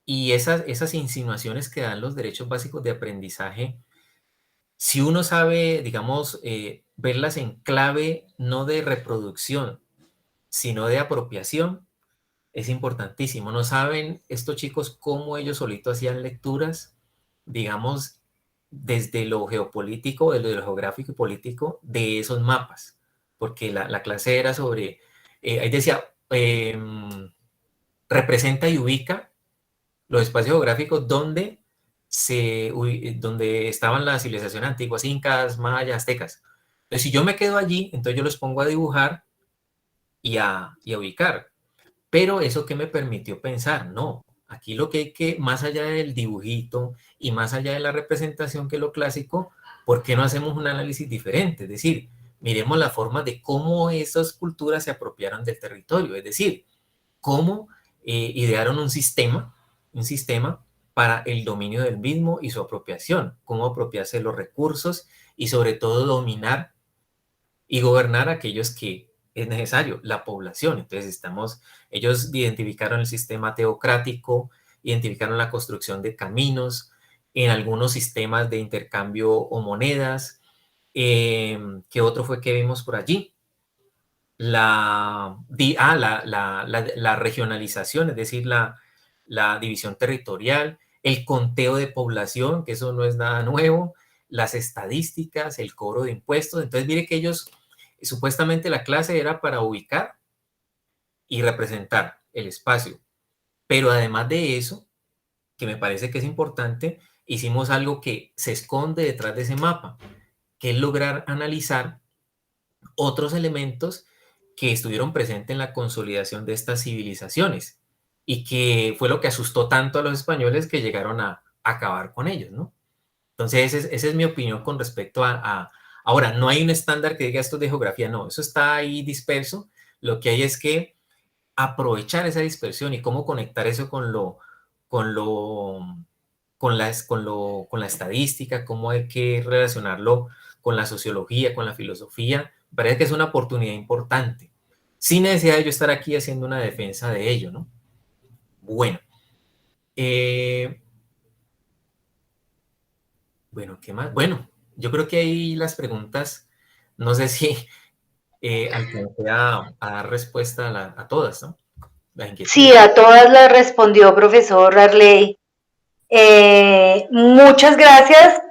y esas insinuaciones que dan los derechos básicos de aprendizaje, si uno sabe, digamos, verlas en clave no de reproducción, sino de apropiación, es importantísimo. No saben estos chicos cómo ellos solitos hacían lecturas, digamos, desde lo geopolítico, desde lo geográfico y político de esos mapas, porque la clase era sobre, ahí decía, representa y ubica los espacios geográficos donde estaban las civilizaciones antiguas, incas, mayas, aztecas. Entonces, si yo me quedo allí, entonces yo los pongo a dibujar y a ubicar. Pero eso que me permitió pensar, no, aquí lo que hay que, más allá del dibujito y más allá de la representación que lo clásico, ¿por qué no hacemos un análisis diferente? Es decir, miremos la forma de cómo esas culturas se apropiaron del territorio, es decir, cómo idearon un sistema para el dominio del mismo y su apropiación, cómo apropiarse de los recursos y sobre todo dominar y gobernar a aquellos que es necesario, la población. Entonces ellos identificaron el sistema teocrático, identificaron la construcción de caminos, en algunos sistemas de intercambio o monedas. ¿Qué otro fue que vimos por allí? La regionalización, es decir, la división territorial, el conteo de población, que eso no es nada nuevo, las estadísticas, el cobro de impuestos. Entonces, mire que ellos, supuestamente la clase era para ubicar y representar el espacio. Pero además de eso, que me parece que es importante, hicimos algo que se esconde detrás de ese mapa, que es lograr analizar otros elementos que estuvieron presentes en la consolidación de estas civilizaciones y que fue lo que asustó tanto a los españoles que llegaron a acabar con ellos, ¿no? Entonces, esa es mi opinión con respecto ahora, no hay un estándar que diga esto de geografía, no, eso está ahí disperso. Lo que hay es que aprovechar esa dispersión y cómo conectar eso con la estadística, cómo hay que relacionarlo con la sociología, con la filosofía. Me parece que es una oportunidad importante, sin necesidad de yo estar aquí haciendo una defensa de ello, ¿no? Bueno, ¿qué más? Bueno, yo creo que ahí las preguntas, no sé si alcancé a dar respuesta a todas, ¿no? Sí, a todas las respondió profesor Arley. Muchas gracias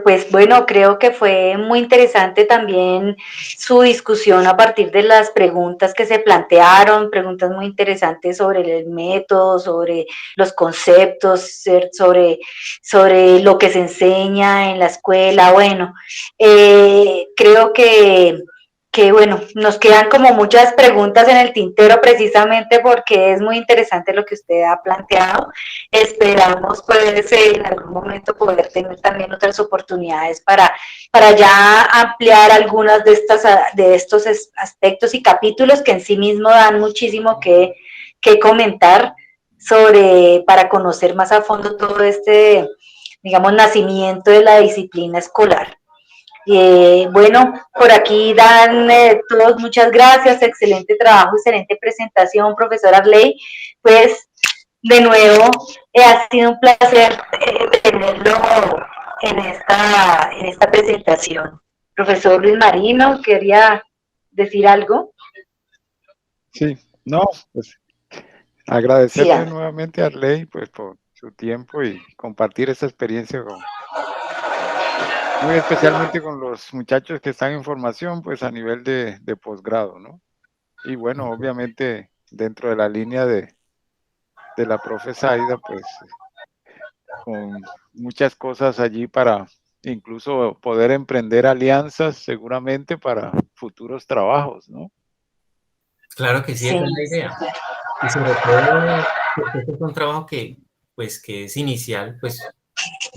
pues bueno, creo que fue muy interesante también su discusión a partir de las preguntas que se plantearon, preguntas muy interesantes sobre el método, sobre los conceptos, sobre lo que se enseña en la escuela. Bueno, creo que bueno, nos quedan como muchas preguntas en el tintero precisamente porque es muy interesante lo que usted ha planteado. Esperamos pues en algún momento poder tener también otras oportunidades para ya ampliar algunas de estos aspectos y capítulos que en sí mismo dan muchísimo que comentar para conocer más a fondo todo este, digamos, nacimiento de la disciplina escolar. Bueno, por aquí dan todos muchas gracias, excelente trabajo, excelente presentación, profesor Arley. Pues de nuevo, ha sido un placer tenerlo en esta presentación. Profesor Luis Marino, ¿quería decir algo? Sí, no, pues agradecerle nuevamente a Arley pues por su tiempo y compartir esa experiencia muy especialmente con los muchachos que están en formación, pues a nivel de posgrado, ¿no? Y bueno, obviamente dentro de la línea de la profe Zaida, pues con muchas cosas allí para incluso poder emprender alianzas seguramente para futuros trabajos, ¿no? Claro que sí, esa es la idea. Y sobre todo, porque este es un trabajo que es inicial, pues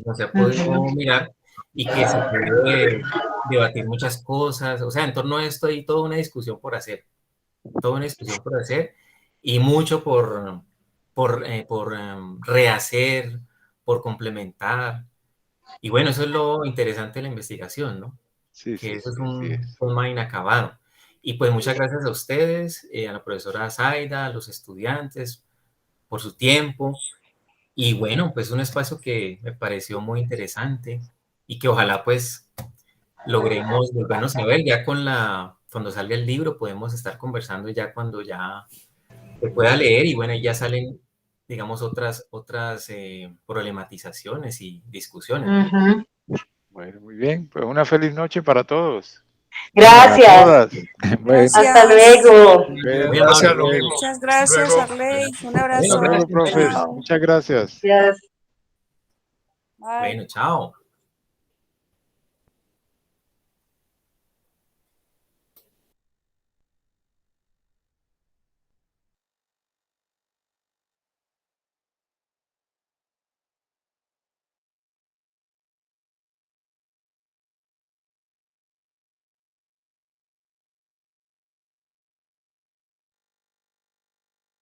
no se ha podido mirar y que se puede debatir muchas cosas. O sea, en torno a esto hay toda una discusión por hacer. Y mucho por rehacer, por complementar. Y bueno, eso es lo interesante de la investigación, ¿no? Sí, que sí, eso es sí, un tema inacabado. Y pues muchas gracias a ustedes, a la profesora Zaida, a los estudiantes, por su tiempo. Y bueno, pues un espacio que me pareció muy interesante y que ojalá pues logremos volvernos a ver ya cuando salga el libro, podemos estar conversando ya cuando ya se pueda leer y bueno, ya salen, digamos, otras problematizaciones y discusiones. Bueno, muy bien, pues una feliz noche para todos. Gracias. Bueno, hasta luego. Gracias, lo mismo. Muchas gracias, Arley. Un abrazo. Hasta luego, profes. Muchas gracias. Gracias. Bye. Bueno, chao.